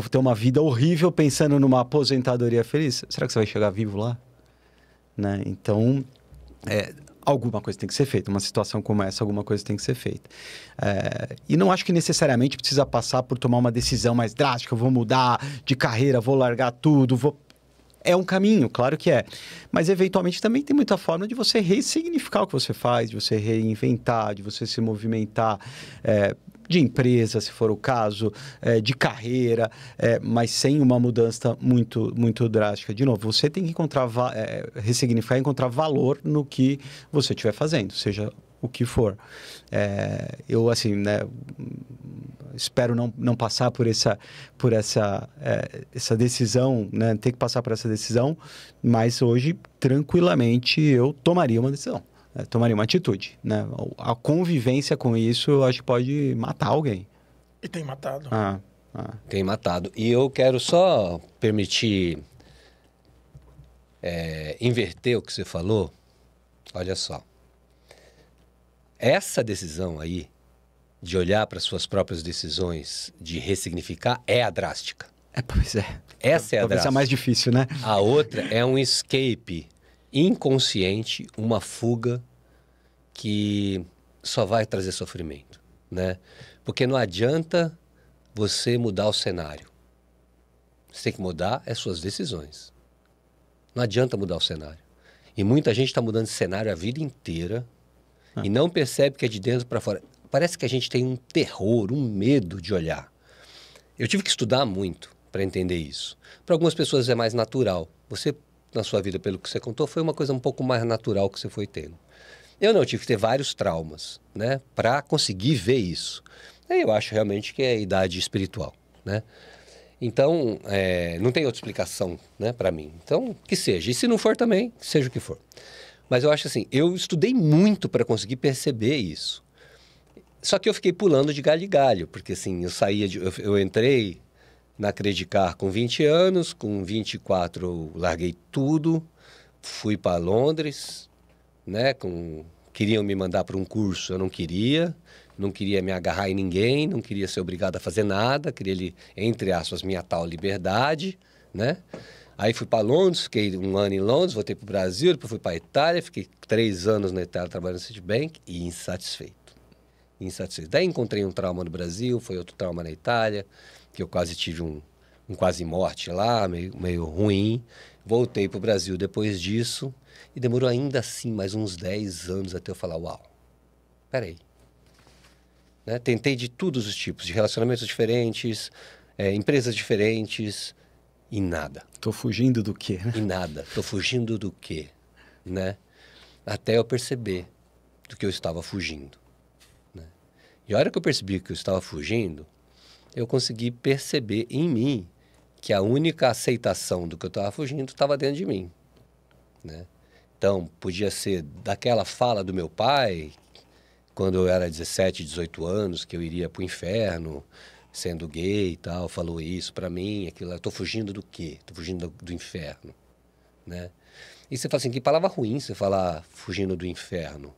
ter uma vida horrível pensando numa aposentadoria feliz, será que você vai chegar vivo lá? Né? Então, alguma coisa tem que ser feita. Uma situação como essa, alguma coisa tem que ser feita. E não acho que necessariamente precisa passar por tomar uma decisão mais drástica. Eu vou mudar de carreira, vou largar tudo, É um caminho, claro que é. Mas, eventualmente, também tem muita forma de você ressignificar o que você faz, de você reinventar, de você se movimentar de empresa, se for o caso, de carreira, mas sem uma mudança muito, muito drástica. De novo, você tem que ressignificar e encontrar valor no que você estiver fazendo, seja o que for. Eu, assim, né, espero não passar por essa decisão, né, ter que passar por essa decisão, mas hoje, tranquilamente, eu tomaria uma decisão, tomaria uma atitude, né? A convivência com isso, eu acho que pode matar alguém. E tem matado. Tem matado. E eu quero só permitir inverter o que você falou. Olha só. Essa decisão aí, de olhar para suas próprias decisões, de ressignificar, é a drástica. Pois é. Essa é a drástica. Talvez a mais difícil, né? A outra é um escape inconsciente, uma fuga que só vai trazer sofrimento, né? Porque não adianta você mudar o cenário. Você tem que mudar as suas decisões. Não adianta mudar o cenário. E muita gente está mudando de cenário a vida inteira e não percebe que é de dentro para fora. Parece que a gente tem um terror, um medo de olhar. Eu tive que estudar muito para entender isso. Para algumas pessoas é mais natural. Você, na sua vida, pelo que você contou, foi uma coisa um pouco mais natural que você foi tendo. Eu não, eu tive que ter vários traumas, né, para conseguir ver isso. Aí eu acho realmente que é a idade espiritual, né? Então, não tem outra explicação, né, para mim. Então, que seja. E se não for também, seja o que for. Mas eu acho assim, eu estudei muito para conseguir perceber isso. Só que eu fiquei pulando de galho em galho, porque assim, eu entrei na Credicar com 20 anos, com 24 eu larguei tudo, fui para Londres, né, queriam me mandar para um curso, eu não queria, não queria me agarrar em ninguém, não queria ser obrigado a fazer nada, queria, entre aspas, minha tal liberdade, né? Aí fui para Londres, fiquei 1 ano em Londres, voltei para o Brasil, depois fui para a Itália, fiquei 3 anos na Itália trabalhando no Citibank e insatisfeito. Daí encontrei um trauma no Brasil, foi outro trauma na Itália, que eu quase tive um quase morte lá, meio ruim. Voltei para o Brasil depois disso e demorou ainda assim mais uns 10 anos até eu falar, uau, peraí. Né? Tentei de todos os tipos, de relacionamentos diferentes, empresas diferentes e nada. Tô fugindo do quê? E nada. Tô fugindo do quê? Né? Até eu perceber do que eu estava fugindo. Né? E a hora que eu percebi que eu estava fugindo, eu consegui perceber em mim que a única aceitação do que eu estava fugindo estava dentro de mim. Né? Então, podia ser daquela fala do meu pai, quando eu era 17, 18 anos, que eu iria para o inferno, sendo gay e tal, falou isso para mim, aquilo, eu tô fugindo do quê? Tô fugindo do inferno, né? E você fala assim, que palavra ruim você falar fugindo do inferno.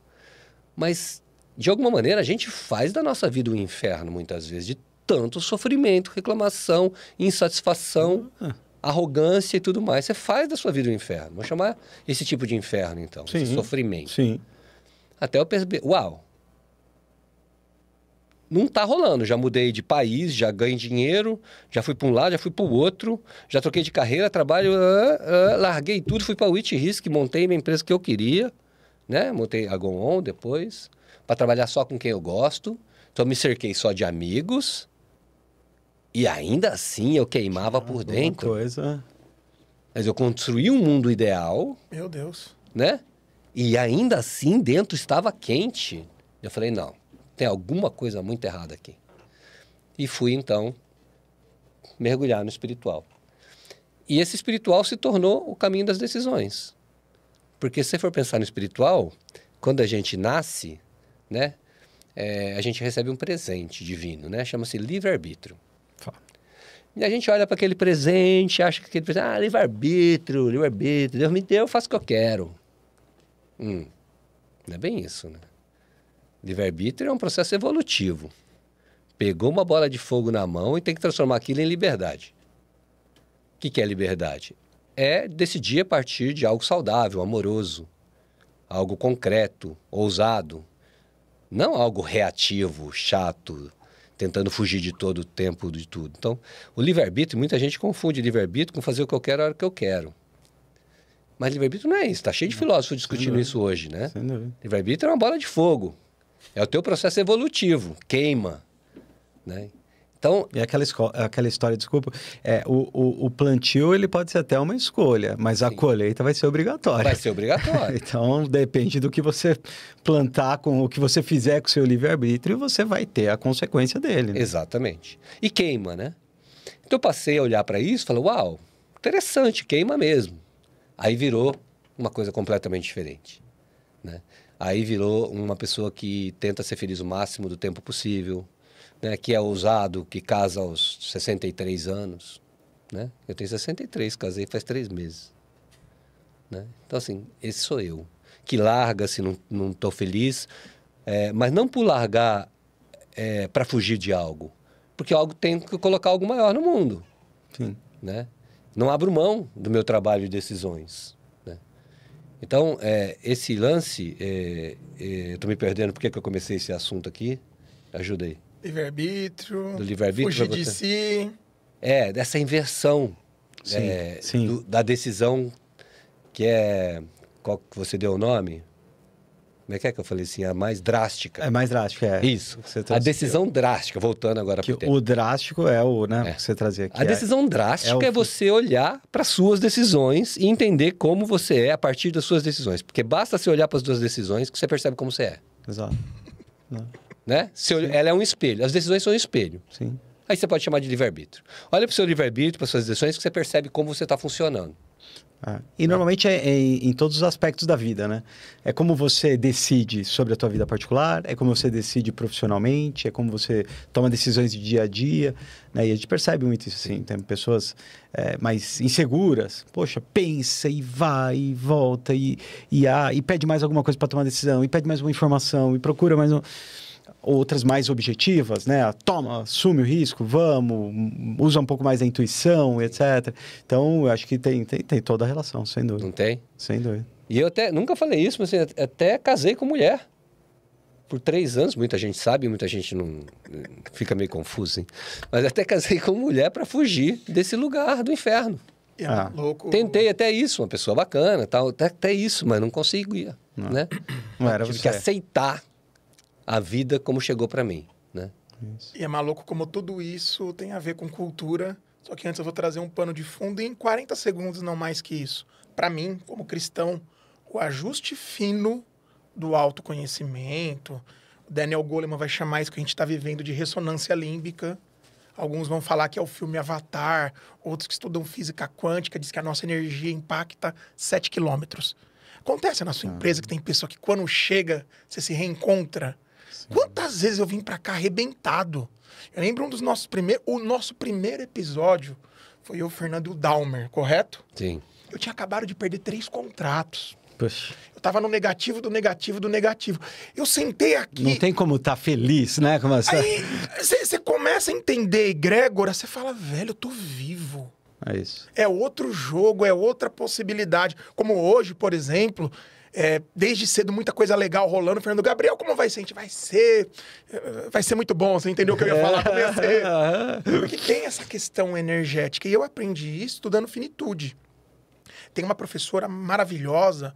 Mas, de alguma maneira, a gente faz da nossa vida um inferno, muitas vezes, de tanto sofrimento, reclamação, insatisfação, arrogância e tudo mais. Você faz da sua vida um inferno. Vou chamar esse tipo de inferno, então, Sim, esse sofrimento. Sim. Até eu perceber, uau, não tá rolando. Já mudei de país, já ganhei dinheiro, já fui para um lado, já fui para o outro, já troquei de carreira, trabalho, larguei tudo, fui para o WeRisk, montei minha empresa que eu queria, né? Montei a GoOn depois, para trabalhar só com quem eu gosto. Então, me cerquei só de amigos e ainda assim eu queimava por dentro. Coisa... Mas eu construí um mundo ideal. Meu Deus. Né? E ainda assim dentro estava quente. Eu falei, não. Tem alguma coisa muito errada aqui. E fui, então, mergulhar no espiritual. E esse espiritual se tornou o caminho das decisões. Porque se você for pensar no espiritual, quando a gente nasce, né, a gente recebe um presente divino, né? Chama-se livre-arbítrio. E a gente olha para aquele presente, acha que aquele presente, livre-arbítrio, Deus me deu, eu faço o que eu quero. Não é bem isso, né? Livre-arbítrio é um processo evolutivo. Pegou uma bola de fogo na mão e tem que transformar aquilo em liberdade. O que é liberdade? É decidir a partir de algo saudável, amoroso, algo concreto, ousado. Não algo reativo, chato, tentando fugir de todo o tempo, de tudo. Então, o livre-arbítrio, muita gente confunde livre-arbítrio com fazer o que eu quero a hora que eu quero. Mas livre-arbítrio não é isso. Está cheio de filósofos discutindo isso hoje, né? Livre-arbítrio é uma bola de fogo. É o teu processo evolutivo. Queima. Né? Então, e aquela história, desculpa, o plantio ele pode ser até uma escolha, mas a colheita vai ser obrigatória. Vai ser obrigatória. Então, depende do que você plantar, com o que você fizer com o seu livre-arbítrio, você vai ter a consequência dele. Né? Exatamente. E queima, né? Então, eu passei a olhar para isso e falei, uau, interessante, queima mesmo. Aí virou uma coisa completamente diferente. Né? Aí virou uma pessoa que tenta ser feliz o máximo do tempo possível, né, que é ousado, que casa aos 63 anos. Né? Eu tenho 63, casei faz 3 meses. Né? Então, assim, esse sou eu. Que larga se não estou feliz, mas não por largar para fugir de algo. Porque algo tem que colocar algo maior no mundo. Sim. Né? Não abro mão do meu trabalho de decisões. Né? Então, esse lance, estou me perdendo porque que eu comecei esse assunto aqui. Ajuda aí. Livre-arbítrio, do livre-arbítrio, fugir de si. Dessa inversão da decisão que é... Qual que você deu o nome? Como é que eu falei assim? A mais drástica. É mais drástica, é. Isso. A decisão drástica, voltando agora para o tempo. O drástico é o que você trazia aqui. A decisão drástica é você olhar para as suas decisões e entender como você é a partir das suas decisões. Porque basta você olhar para as suas decisões que você percebe como você é. Exato. Né? Ela é um espelho. As decisões são um espelho. Sim. Aí você pode chamar de livre-arbítrio. Olha para o seu livre-arbítrio, para as suas decisões, que você percebe como você está funcionando. E normalmente em todos os aspectos da vida, né? É como você decide sobre a tua vida particular, é como você decide profissionalmente, é como você toma decisões de dia a dia, né? E a gente percebe muito isso, assim. Tem pessoas mais inseguras. Poxa, pensa e vai e volta e pede mais alguma coisa para tomar decisão, e pede mais uma informação, e procura mais um... outras mais objetivas, né? Toma, assume o risco, vamos, usa um pouco mais da intuição, etc. Então, eu acho que tem toda a relação, sem dúvida. Não tem? Sem dúvida. E eu até nunca falei isso, mas assim, até casei com mulher. Por 3 anos, muita gente sabe, muita gente não fica meio confuso, hein? Mas até casei com mulher para fugir desse lugar do inferno. Louco. Tentei até isso, uma pessoa bacana, tal, até isso, mas não conseguia, né? Não era Tive você. que aceitar a vida como chegou para mim, né? Isso. E é maluco como tudo isso tem a ver com cultura. Só que antes eu vou trazer um pano de fundo e em 40 segundos, não mais que isso. Para mim, como cristão, o ajuste fino do autoconhecimento. O Daniel Goleman vai chamar isso que a gente está vivendo de ressonância límbica. Alguns vão falar que é o filme Avatar, outros que estudam física quântica dizem que a nossa energia impacta 7 quilômetros. Acontece na sua empresa que tem pessoa que quando chega, você se reencontra. Sim. Quantas vezes eu vim para cá arrebentado? Eu lembro o nosso primeiro episódio foi eu, Fernando e o Dalmer, correto? Sim. Eu tinha acabado de perder 3 contratos. Puxa. Eu tava no negativo do negativo do negativo. Eu sentei aqui... Não tem como estar feliz, né? Como assim? Aí você começa a entender egrégora, você fala, velho, eu tô vivo. É isso. É outro jogo, é outra possibilidade. Como hoje, por exemplo, desde cedo muita coisa legal rolando. Fernando Gabriel, como vai ser? A gente vai ser muito bom, você entendeu o que eu ia falar? Porque tem essa questão energética. E eu aprendi isso estudando finitude. Tem uma professora maravilhosa,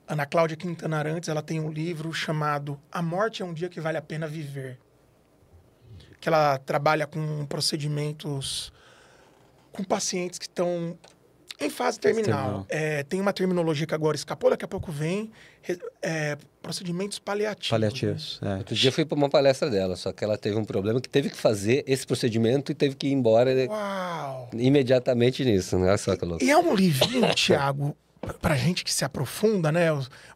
Ana Cláudia Quintana Arantes, ela tem um livro chamado A Morte é um Dia que Vale a Pena Viver. Que ela trabalha com procedimentos com pacientes que estão em fase terminal. Tem uma terminologia que agora escapou, daqui a pouco vem. Procedimentos paliativos. Paliativos, né? Outro dia eu fui para uma palestra dela, só que ela teve um problema que teve que fazer esse procedimento e teve que ir embora imediatamente nisso. Olha só que louco. E é um livrinho, Thiago, pra gente que se aprofunda, né?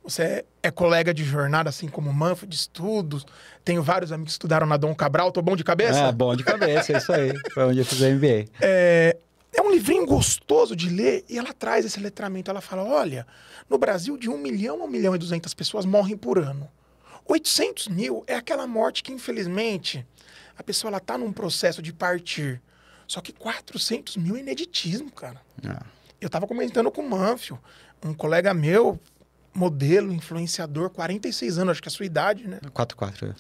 Você é colega de jornada, assim como o Manfred, de estudos. Tenho vários amigos que estudaram na Dom Cabral. Tô bom de cabeça? Bom de cabeça, é isso aí. Foi onde eu fiz o MBA. É um livrinho gostoso de ler e ela traz esse letramento. Ela fala, olha, no Brasil de 1 milhão a 1 milhão e 200 pessoas morrem por ano. 800 mil é aquela morte que, infelizmente, a pessoa ela tá num processo de partir. Só que 400 mil é ineditismo, cara. Eu tava comentando com o Manfio, um colega meu, modelo, influenciador, 46 anos, acho que é a sua idade, né? 44.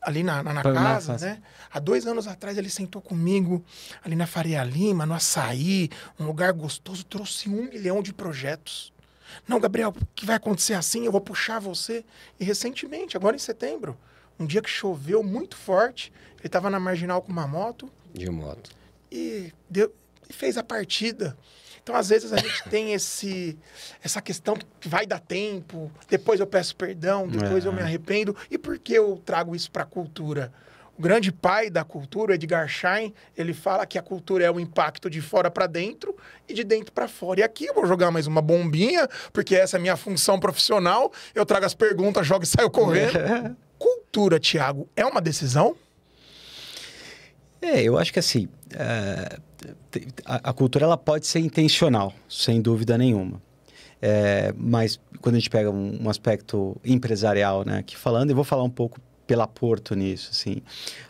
Ali na casa, né? Há 2 anos atrás ele sentou comigo ali na Faria Lima, no Açaí, um lugar gostoso, trouxe 1 milhão de projetos. Não, Gabriel, o que vai acontecer assim? Eu vou puxar você. E recentemente, agora em setembro, um dia que choveu muito forte, ele estava na Marginal com uma moto. De moto. E fez a partida. Então, às vezes, a gente tem essa questão que vai dar tempo, depois eu peço perdão, depois eu me arrependo. E por que eu trago isso para a cultura? O grande pai da cultura, Edgar Schein, ele fala que a cultura é o impacto de fora para dentro e de dentro para fora. E aqui eu vou jogar mais uma bombinha, porque essa é a minha função profissional. Eu trago as perguntas, jogo e saio correndo. Cultura, Thiago, é uma decisão? Eu acho que assim, a cultura ela pode ser intencional, sem dúvida nenhuma. Mas quando a gente pega um aspecto empresarial, né, aqui falando, eu vou falar um pouco pela Porto nisso, assim.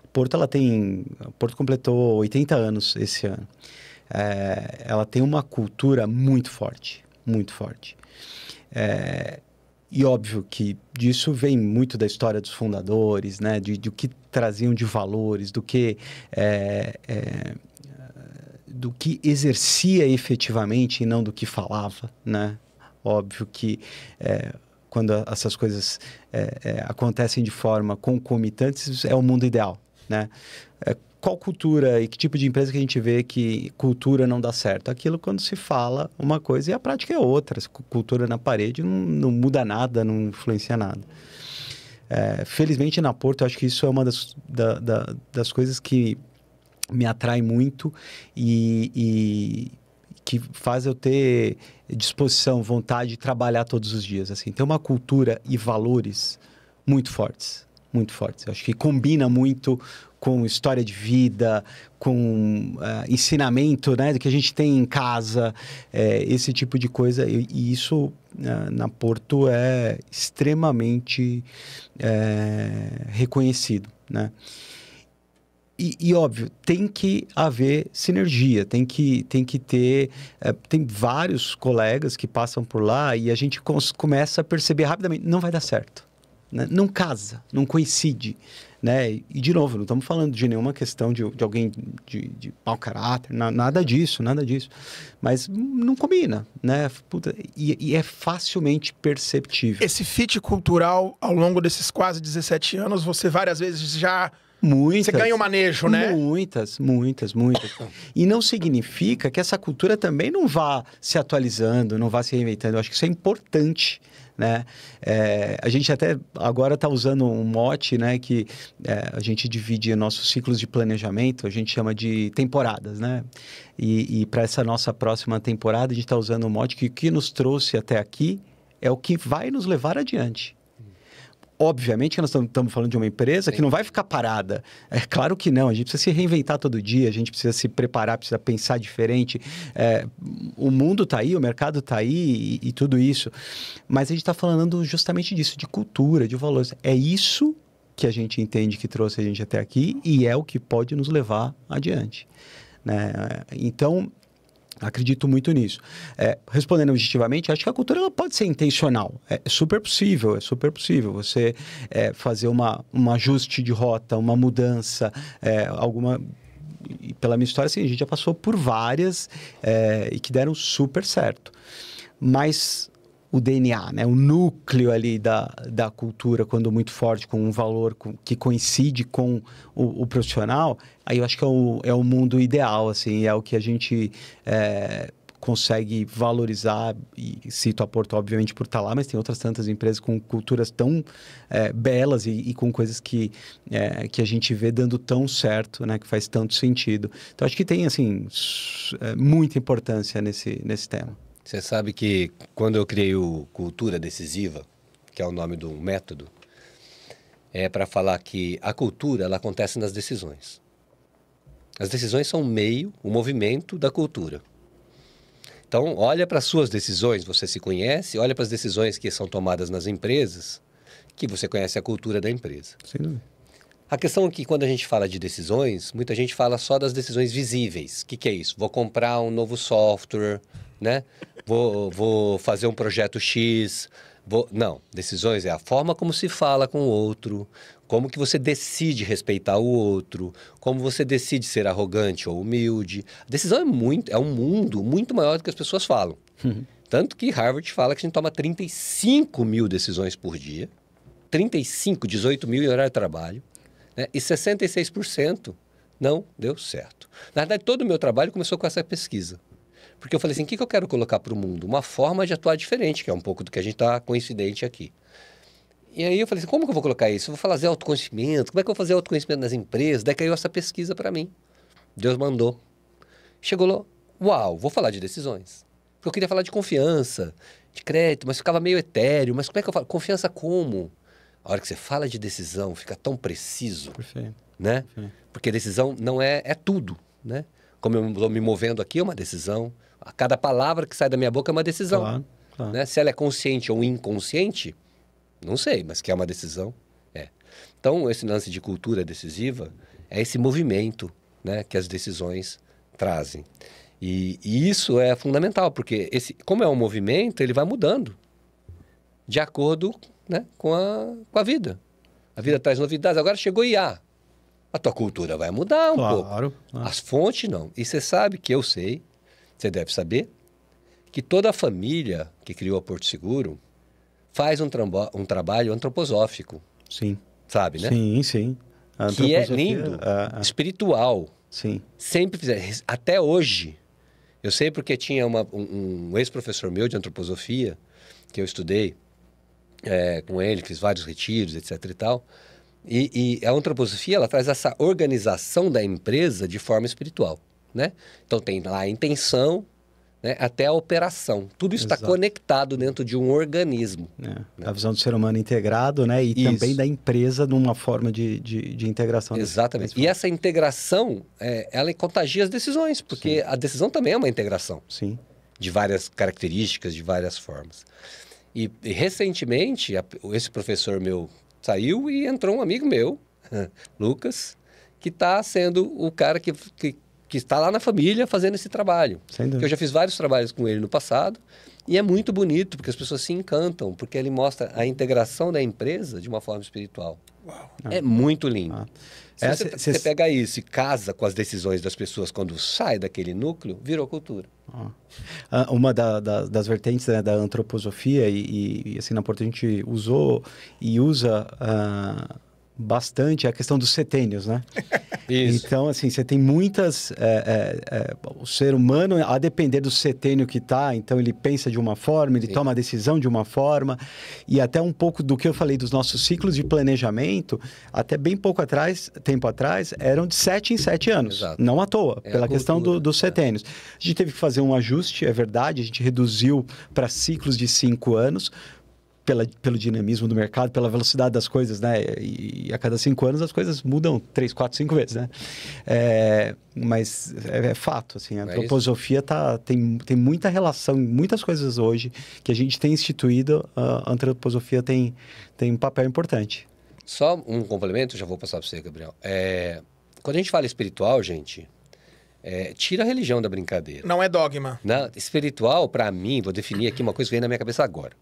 A Porto completou 80 anos esse ano. Ela tem uma cultura muito forte, muito forte. E óbvio que disso vem muito da história dos fundadores, né? Do que traziam de valores, do que exercia efetivamente e não do que falava, né? Óbvio que quando essas coisas acontecem de forma concomitante, é o mundo ideal, né? Qual cultura e que tipo de empresa que a gente vê que cultura não dá certo? Aquilo quando se fala uma coisa e a prática é outra. Cultura na parede não muda nada, não influencia nada. Felizmente na Porto, eu acho que isso é uma das coisas que me atrai muito e que faz eu ter disposição, vontade de trabalhar todos os dias. Assim. Tem uma cultura e valores muito fortes, muito fortes. Eu acho que combina muito com história de vida, com ensinamento, né, do que a gente tem em casa, esse tipo de coisa. E isso, na Porto, é extremamente reconhecido. né? E óbvio, tem que haver sinergia, tem que ter... tem vários colegas que passam por lá e a gente começa a perceber rapidamente, não vai dar certo, né? Não casa, não coincide, né? E, de novo, não estamos falando de nenhuma questão de alguém de mau caráter, nada disso, nada disso. Mas não combina, né? Puta, e é facilmente perceptível. Esse fit cultural, ao longo desses quase 17 anos, você várias vezes já... Muitas. Você ganha o manejo, né? Muitas. E não significa que essa cultura também não vá se atualizando, não vá se reinventando. Eu acho que isso é importante, né? A gente até agora está usando um mote, né? Que a gente divide nossos ciclos de planejamento, a gente chama de temporadas, né? E para essa nossa próxima temporada, a gente está usando um mote que o que nos trouxe até aqui é o que vai nos levar adiante. Obviamente que nós estamos falando de uma empresa que não vai ficar parada. É claro que não. A gente precisa se reinventar todo dia, a gente precisa se preparar, precisa pensar diferente. O mundo está aí, o mercado está aí e tudo isso. Mas a gente está falando justamente disso, de cultura, de valores. É isso que a gente entende que trouxe a gente até aqui e é o que pode nos levar adiante, né? Então... acredito muito nisso. Respondendo objetivamente, acho que a cultura ela pode ser intencional. É super possível, você fazer um ajuste de rota, uma mudança, alguma... E pela minha história, assim, a gente já passou por várias e que deram super certo. Mas o DNA, né? O núcleo ali da cultura, quando muito forte, com um valor que coincide com o profissional, aí eu acho que é o mundo ideal, assim, é o que a gente consegue valorizar, e cito a Porto, obviamente, por estar lá, mas tem outras tantas empresas com culturas tão belas e com coisas que a gente vê dando tão certo, né? Que faz tanto sentido. Então, acho que tem, assim, muita importância nesse tema. Você sabe que quando eu criei o Cultura Decisiva, que é o nome do método, é para falar que a cultura ela acontece nas decisões. As decisões são o movimento da cultura. Então, olha para as suas decisões, você se conhece, olha para as decisões que são tomadas nas empresas, que você conhece a cultura da empresa. Sem dúvida. A questão é que quando a gente fala de decisões, muita gente fala só das decisões visíveis. O que é isso? Vou comprar um novo software, né? Vou fazer um projeto X. Não, decisões é a forma como se fala com o outro, como que você decide respeitar o outro, como você decide ser arrogante ou humilde. A decisão é um mundo muito maior do que as pessoas falam. Tanto que Harvard fala que a gente toma 35 mil decisões por dia, 18 mil em horário de trabalho, né? E 66% não deu certo. Na verdade, todo o meu trabalho começou com essa pesquisa. Porque eu falei assim, o que eu quero colocar para o mundo? Uma forma de atuar diferente, que é um pouco do que a gente está coincidente aqui. E aí eu falei assim, como que eu vou colocar isso? Eu vou fazer autoconhecimento, como é que eu vou fazer autoconhecimento nas empresas? Daí caiu essa pesquisa para mim. Deus mandou. Chegou lá, uau, vou falar de decisões. Porque eu queria falar de confiança, de crédito, mas ficava meio etéreo. Mas como é que eu falo? Confiança como? A hora que você fala de decisão, fica tão preciso. Perfeito. Né? Perfeito. Porque decisão não é tudo, né? Como eu estou me movendo aqui, é uma decisão. A cada palavra que sai da minha boca é uma decisão. Claro, claro. Né? Se ela é consciente ou inconsciente, não sei, mas que é uma decisão, é. Então, esse lance de cultura decisiva é esse movimento, né, que as decisões trazem. E isso é fundamental, porque como é um movimento, ele vai mudando de acordo, né, com a vida. A vida traz novidades. Agora chegou IA. A tua cultura vai mudar um pouco. Claro. As fontes não. E você sabe que eu sei, você deve saber, que toda a família que criou a Porto Seguro faz um trabalho antroposófico. Sim. Sabe, né? Sim. Que é lindo, espiritual. Sim. Sempre fizeram. Até hoje, eu sei porque tinha um ex-professor meu de antroposofia, que eu estudei com ele, fiz vários retiros, etc e tal. E a antroposofia, ela traz essa organização da empresa de forma espiritual, né? Então tem lá a intenção, né, até a operação. Tudo isso está conectado dentro de um organismo. Né? A visão do ser humano integrado, né? E também da empresa numa forma de integração. Exatamente. E essa integração, ela contagia as decisões, porque a decisão também é uma integração. Sim. De várias características, de várias formas. E recentemente, esse professor meu saiu e entrou um amigo meu, Lucas, que está sendo o cara que está lá na família fazendo esse trabalho. Sem dúvida. Eu já fiz vários trabalhos com ele no passado e é muito bonito, porque as pessoas se encantam, porque ele mostra a integração da empresa de uma forma espiritual. Uau. É muito lindo. Se É, você pega isso e casa com as decisões das pessoas quando sai daquele núcleo, virou cultura. Uma das vertentes, né, da antroposofia e assim, na Porto a gente usou e usa bastante a questão dos setênios, né? Isso. Então, assim, você tem muitas... o ser humano, a depender do setênio que está, então ele pensa de uma forma, ele toma a decisão de uma forma, e até um pouco do que eu falei dos nossos ciclos de planejamento, até bem tempo atrás, eram de 7 em 7 anos. Exato. Não à toa, É pela a questão cultura, dos setênios. A gente teve que fazer um ajuste, é verdade, a gente reduziu para ciclos de 5 anos, pelo dinamismo do mercado, pela velocidade das coisas, né? E a cada 5 anos as coisas mudam 3, 4, 5 vezes, né? Mas é fato, assim, a antroposofia tem muita relação em muitas coisas hoje que a gente tem instituído, a antroposofia tem um papel importante. Só um complemento, já vou passar para você, Gabriel. Quando a gente fala espiritual, gente, tira a religião da brincadeira. Não é dogma. Espiritual, para mim, vou definir aqui uma coisa que vem na minha cabeça agora.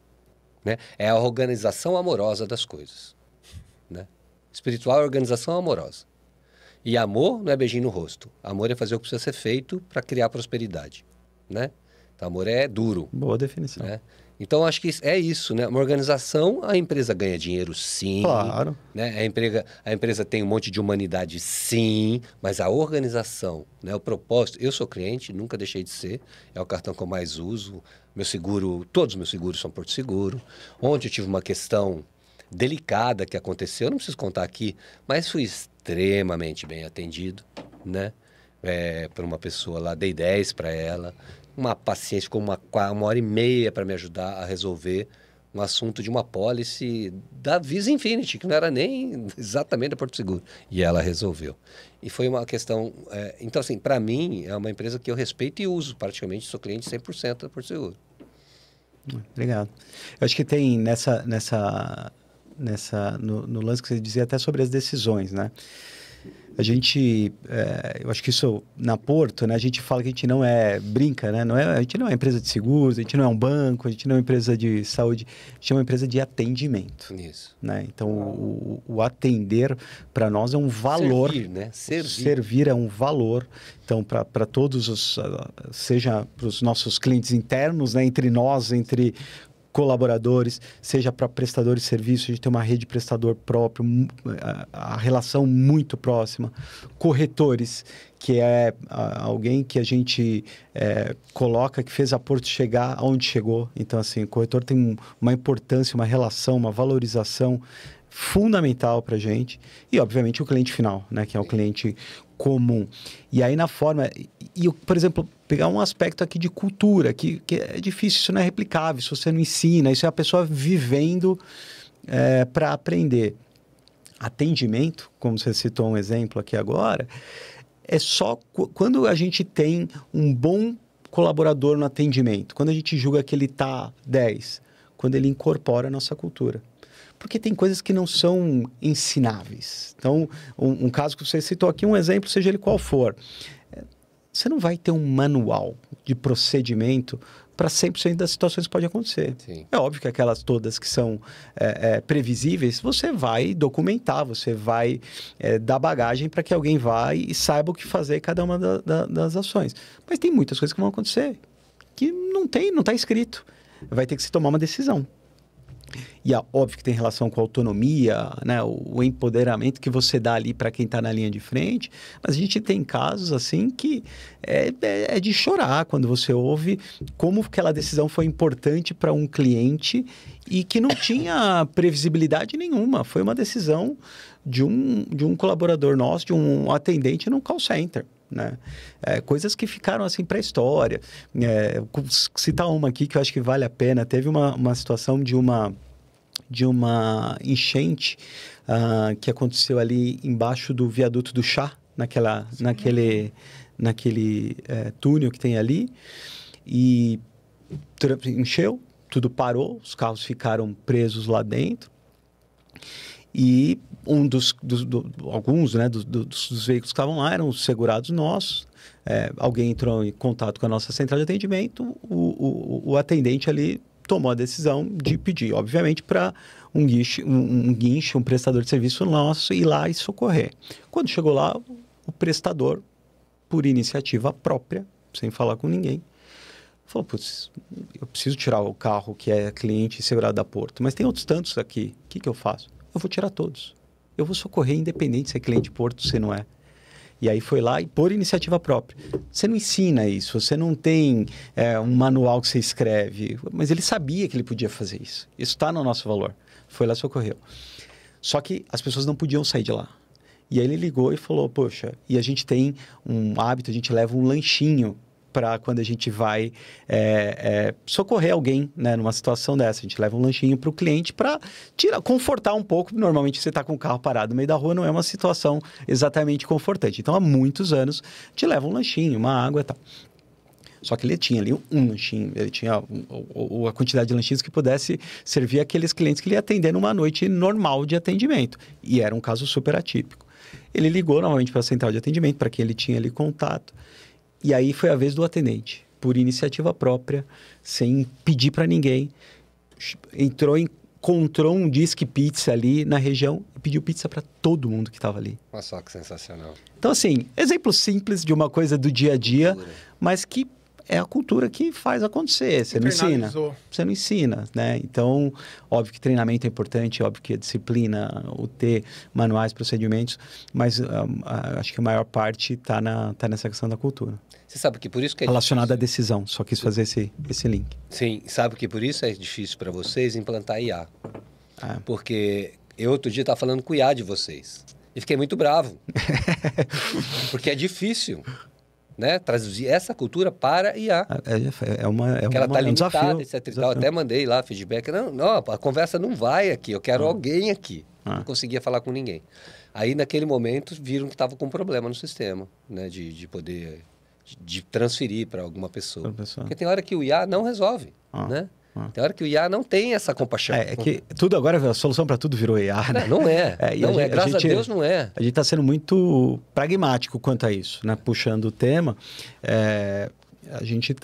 Né? É a organização amorosa das coisas. Né? Espiritual é a organização amorosa. E amor não é beijinho no rosto. Amor é fazer o que precisa ser feito para criar prosperidade. Né? Então, amor é duro. Boa definição. Né? Então, acho que é isso. Né? Uma organização, a empresa ganha dinheiro, sim. Claro. Né? A empresa tem um monte de humanidade, sim. Mas a organização, né? O propósito... Eu sou cliente, nunca deixei de ser. É o cartão que eu mais uso. Meu seguro, todos os meus seguros são Porto Seguro. Ontem eu tive uma questão delicada que aconteceu, eu não preciso contar aqui, mas fui extremamente bem atendido, né? Por uma pessoa lá, dei 10 para ela. Uma paciente ficou uma hora e meia para me ajudar a resolver um assunto de uma pólice da Visa Infinity, que não era nem exatamente da Porto Seguro. E ela resolveu. E foi uma questão... então, assim, para mim, é uma empresa que eu respeito e uso. Praticamente, sou cliente 100% da Porto Seguro. Obrigado. Eu acho que tem no lance que você dizia até sobre as decisões, né? A gente, eu acho que isso na Porto, né? A gente fala que a gente não brinca, né? A gente não é uma empresa de seguros, a gente não é um banco, a gente não é uma empresa de saúde, a gente é uma empresa de atendimento. Isso. Né? Então, o atender para nós é um valor. Servir, né? Servir é um valor. Então, para todos seja para os nossos clientes internos, né? Entre nós, entre colaboradores, seja para prestadores de serviço, a gente tem uma rede de prestador próprio, a relação muito próxima. Corretores, que é alguém que a gente coloca, que fez a Porto chegar aonde chegou. Então, assim, o corretor tem uma importância, uma relação, uma valorização fundamental para a gente. E, obviamente, o cliente final, né, que é o cliente comum. E aí, na forma... por exemplo, pegar um aspecto aqui de cultura, que é difícil, isso não é replicável, isso você não ensina, isso é a pessoa vivendo para aprender. Atendimento, como você citou um exemplo aqui agora, é só quando a gente tem um bom colaborador no atendimento, quando a gente julga que ele está 10, quando ele incorpora a nossa cultura. Porque tem coisas que não são ensináveis. Então, um caso que você citou aqui, um exemplo, seja ele qual for, você não vai ter um manual de procedimento para 100% das situações que pode acontecer. Sim. É óbvio que aquelas todas que são previsíveis, você vai documentar, você vai dar bagagem para que alguém vá e saiba o que fazer cada uma das ações. Mas tem muitas coisas que vão acontecer que não está escrito. Vai ter que se tomar uma decisão. E óbvio que tem relação com a autonomia, né? O empoderamento que você dá ali para quem está na linha de frente, mas a gente tem casos assim que é de chorar quando você ouve como aquela decisão foi importante para um cliente e que não tinha previsibilidade nenhuma. Foi uma decisão de um colaborador nosso, de um atendente no call center. Né? Coisas que ficaram assim para a história. Citar uma aqui que eu acho que vale a pena. Teve uma situação de uma enchente que aconteceu ali embaixo do viaduto do Chá, naquele túnel que tem ali, e encheu, tudo parou, os carros ficaram presos lá dentro. E alguns, né, dos veículos que estavam lá eram segurados nossos. Alguém entrou em contato com a nossa central de atendimento, o atendente ali tomou a decisão de pedir, obviamente, para um guincho, um prestador de serviço nosso ir lá e socorrer. Quando chegou lá, o prestador, por iniciativa própria, sem falar com ninguém, falou, putz, eu preciso tirar o carro que é cliente segurado da Porto, mas tem outros tantos aqui, o que eu faço? Eu vou tirar todos. Eu vou socorrer independente se é cliente Porto, se não é. E aí foi lá e por iniciativa própria. Você não ensina isso, você não tem um manual que você escreve, mas ele sabia que ele podia fazer isso. Isso está no nosso valor. Foi lá e socorreu. Só que as pessoas não podiam sair de lá. E aí ele ligou e falou, poxa, e a gente tem um hábito, a gente leva um lanchinho para quando a gente vai socorrer alguém, né, numa situação dessa. A gente leva um lanchinho para o cliente para confortar um pouco. Normalmente você está com o carro parado no meio da rua, não é uma situação exatamente confortante. Então, há muitos anos, a gente leva um lanchinho, uma água e tal. Só que ele tinha ali um lanchinho, ele tinha a quantidade de lanchinhos que pudesse servir aqueles clientes que ele ia atender numa noite normal de atendimento. E era um caso super atípico. Ele ligou novamente para a central de atendimento, para quem ele tinha ali contato. E aí foi a vez do atendente, por iniciativa própria, sem pedir para ninguém, encontrou um Disque Pizza ali na região e pediu pizza para todo mundo que estava ali. Olha só que sensacional. Então, assim, exemplo simples de uma coisa do dia a dia, mas que é a cultura que faz acontecer. Você não ensina. Você não ensina, né? Então, óbvio que treinamento é importante, óbvio que a disciplina, o ter manuais, procedimentos, mas acho que a maior parte tá nessa questão da cultura. Você sabe que por isso que é relacionado à decisão, só quis fazer esse link. Sim, sabe que por isso é difícil para vocês implantar IA. Porque eu outro dia estava falando com o IA de vocês e fiquei muito bravo. Porque é difícil, né, traduzir essa cultura para IA. Porque ela está limitada, desafio, etc. Desafio. Até mandei lá feedback. Não, a conversa não vai aqui, eu quero alguém aqui. Não conseguia falar com ninguém. Aí, naquele momento, viram que estava com um problema no sistema, né, de poder... de transferir para alguma pessoa. Porque tem hora que o IA não resolve, né? Tem hora que o IA não tem essa compaixão. É que tudo agora, a solução para tudo virou IA, né? Não é. Graças a Deus não é. A gente está sendo muito pragmático quanto a isso, né? Puxando o tema, a gente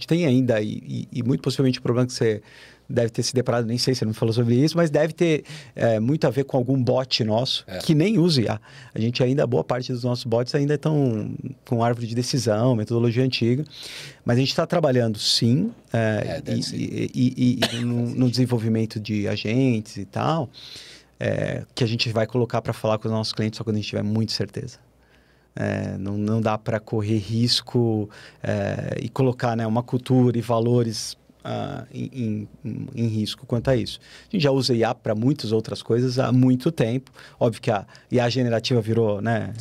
tem ainda, e muito possivelmente o problema que você deve ter se deparado, nem sei se você não falou sobre isso, mas deve ter muito a ver com algum bot nosso, que nem usa IA. A gente ainda, boa parte dos nossos bots ainda estão com árvore de metodologia antiga, mas a gente está trabalhando sim, no desenvolvimento de agentes e tal, que a gente vai colocar para falar com os nossos clientes só quando a gente tiver muita certeza. Não dá para correr risco e colocar, né, uma cultura e valores em risco quanto a isso. A gente já usa IA para muitas outras coisas há muito tempo. Óbvio que a IA generativa virou, né?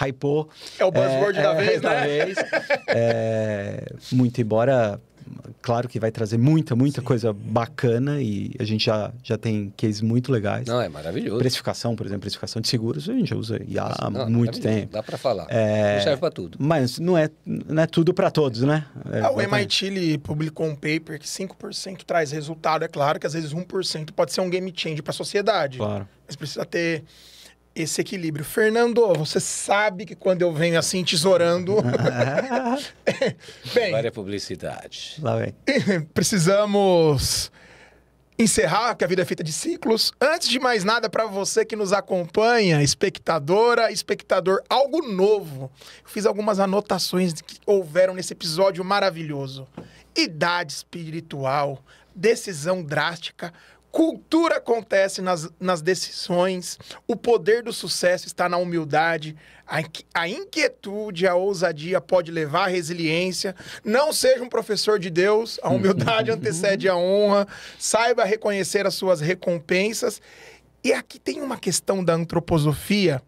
Hypou. É o buzzword da vez, né? Muito embora... Claro que vai trazer muita coisa bacana e a gente já tem cases muito legais. Não, é maravilhoso. Precificação, por exemplo, precificação de seguros, a gente já usa IA há muito tempo. Dá para falar. Não serve para tudo. Mas não é tudo para todos, né? O MIT ele publicou um paper que 5% traz resultado. É claro que às vezes 1% pode ser um game changer para a sociedade. Claro. Mas precisa ter esse equilíbrio. Fernando, você sabe que quando eu venho assim tesourando... Bem, agora é publicidade. Lá vem. Precisamos encerrar, que a vida é feita de ciclos. Antes de mais nada, para você que nos acompanha, espectadora, espectador, algo novo. Eu fiz algumas anotações que houveram nesse episódio maravilhoso. Idade espiritual, decisão drástica, cultura acontece nas decisões, o poder do sucesso está na humildade, a inquietude, a ousadia pode levar à resiliência. Não seja um professor de Deus, a humildade antecede a honra, saiba reconhecer as suas recompensas. E aqui tem uma questão da antroposofia.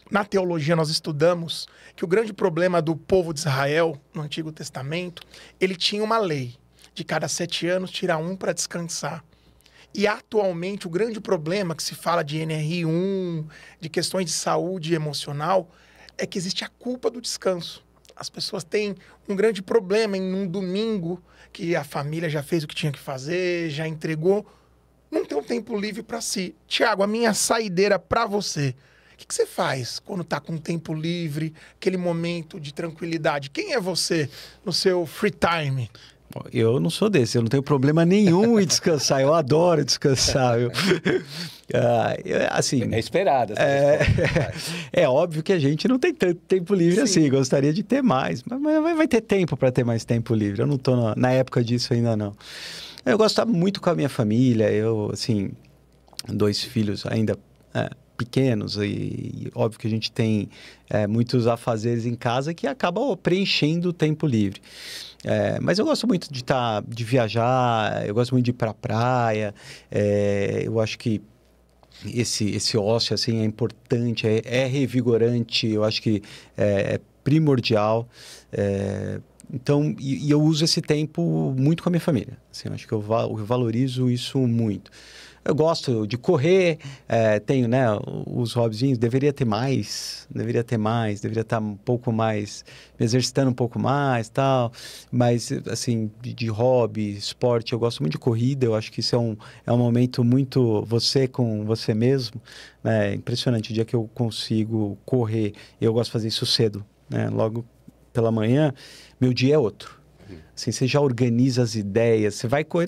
Na teologia nós estudamos que o grande problema do povo de Israel, no Antigo Testamento, ele tinha uma lei, de cada 7 anos tirar um para descansar. E atualmente o grande problema que se fala de NR1, de questões de saúde emocional, é que existe a culpa do descanso. As pessoas têm um grande problema em um domingo que a família já fez o que tinha que fazer, já entregou. não tem um tempo livre para si. Thiago, a minha saideira para você. O que você faz quando tá com tempo livre, aquele momento de tranquilidade? Quem é você no seu free time? Eu não sou desse, eu não tenho problema nenhum em descansar, eu adoro descansar. Assim, É esperado. é óbvio que a gente não tem tanto tempo livre assim, gostaria de ter mais, mas vai ter tempo para ter mais tempo livre, eu não estou na época disso ainda não. Eu gosto de estar muito com a minha família, eu, assim, 2 filhos ainda pequenos e óbvio que a gente tem muitos afazeres em casa que acabam preenchendo o tempo livre. Mas eu gosto muito de viajar, eu gosto muito de ir para a praia, eu acho que esse ócio assim, é importante, é revigorante, eu acho que é primordial. Então, e eu uso esse tempo muito com a minha família. Assim, eu acho que eu valorizo isso muito. Eu gosto de correr, tenho, né, os hobbyzinhos, deveria estar um pouco mais, me exercitando um pouco mais, tal, mas, assim, de hobby, esporte, eu gosto muito de corrida, eu acho que isso é um momento muito você com você mesmo, né, impressionante o dia que eu consigo correr, eu gosto de fazer isso cedo, né, logo pela manhã, meu dia é outro. Assim, você já organiza as ideias, você vai correr,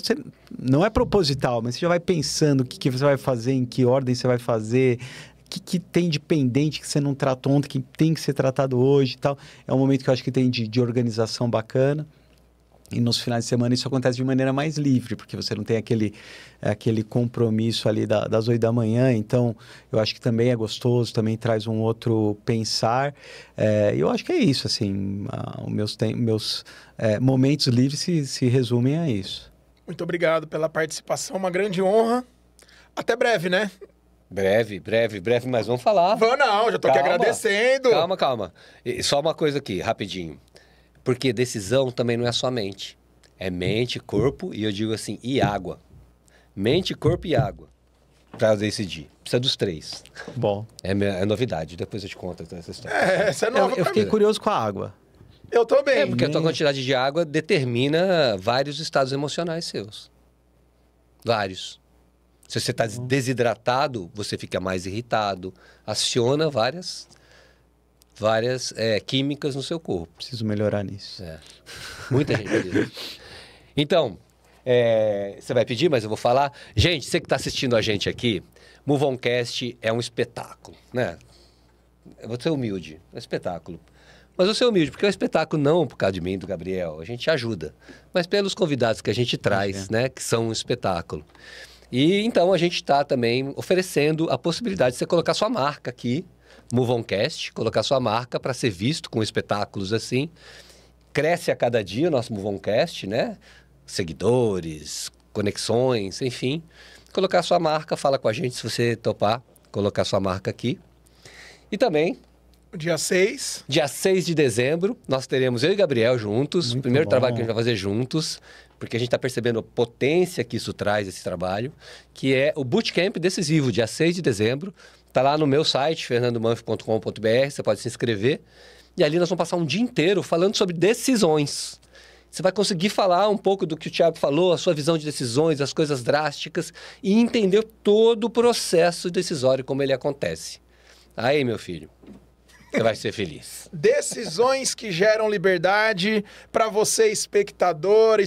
não é proposital, mas você já vai pensando o que você vai fazer, em que ordem você vai fazer, o que tem de pendente que você não tratou ontem, que tem que ser tratado hoje e tal. É um momento que eu acho que tem de organização bacana. E nos finais de semana isso acontece de maneira mais livre, porque você não tem aquele compromisso ali das 8 da manhã. Então, eu acho que também é gostoso, também traz um outro pensar. Eu acho que é isso, assim, meus momentos livres se resumem a isso. Muito obrigado pela participação, uma grande honra. Até breve, né? Breve, mas vamos falar. Não, já tô aqui agradecendo. Calma. E só uma coisa aqui, rapidinho. Porque decisão também não é só mente. É mente, corpo e eu digo assim, e água. Mente, corpo e água. Para decidir. Precisa dos 3. Bom. É novidade. Depois eu te conto essa história. Essa é nova. Eu fiquei curioso com a água. Eu também. Porque a tua quantidade de água determina vários estados emocionais seus. Vários. Se você está desidratado, você fica mais irritado. Aciona várias químicas no seu corpo. Preciso melhorar nisso. Muita gente precisa. Então, você vai pedir, mas eu vou falar. Gente, você que está assistindo a gente aqui, Move Oncast é um espetáculo, né? Eu vou ser humilde, é um espetáculo. Mas eu vou ser humilde, porque é um espetáculo não por causa de mim, do Gabriel, a gente ajuda. Mas pelos convidados que a gente traz, né? Que são um espetáculo. E então a gente está também oferecendo a possibilidade de você colocar sua marca aqui, Move Oncast, colocar sua marca para ser visto com espetáculos assim. Cresce a cada dia o nosso Move Oncast, né? Seguidores, conexões, enfim. Colocar sua marca, fala com a gente se você topar colocar sua marca aqui. E também... Dia 6. Dia 6 de dezembro, nós teremos eu e Gabriel juntos. Muito Primeiro bom. trabalho que a gente vai fazer juntos, porque a gente está percebendo a potência que isso traz, esse trabalho, que é o Bootcamp Decisivo, dia 6 de dezembro. Está lá no meu site, fernandomanf.com.br, você pode se inscrever. E ali nós vamos passar um dia inteiro falando sobre decisões. Você vai conseguir falar um pouco do que o Thiago falou, a sua visão de decisões, as coisas drásticas, e entender todo o processo decisório, como ele acontece. Aí, meu filho, você vai ser feliz. Decisões que geram liberdade. Para você, espectador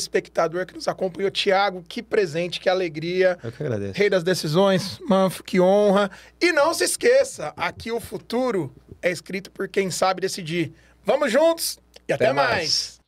que nos acompanhou. Thiago, que presente, que alegria. Eu que agradeço. Rei das decisões, Manf, que honra. E não se esqueça, aqui o futuro é escrito por quem sabe decidir. Vamos juntos e até mais.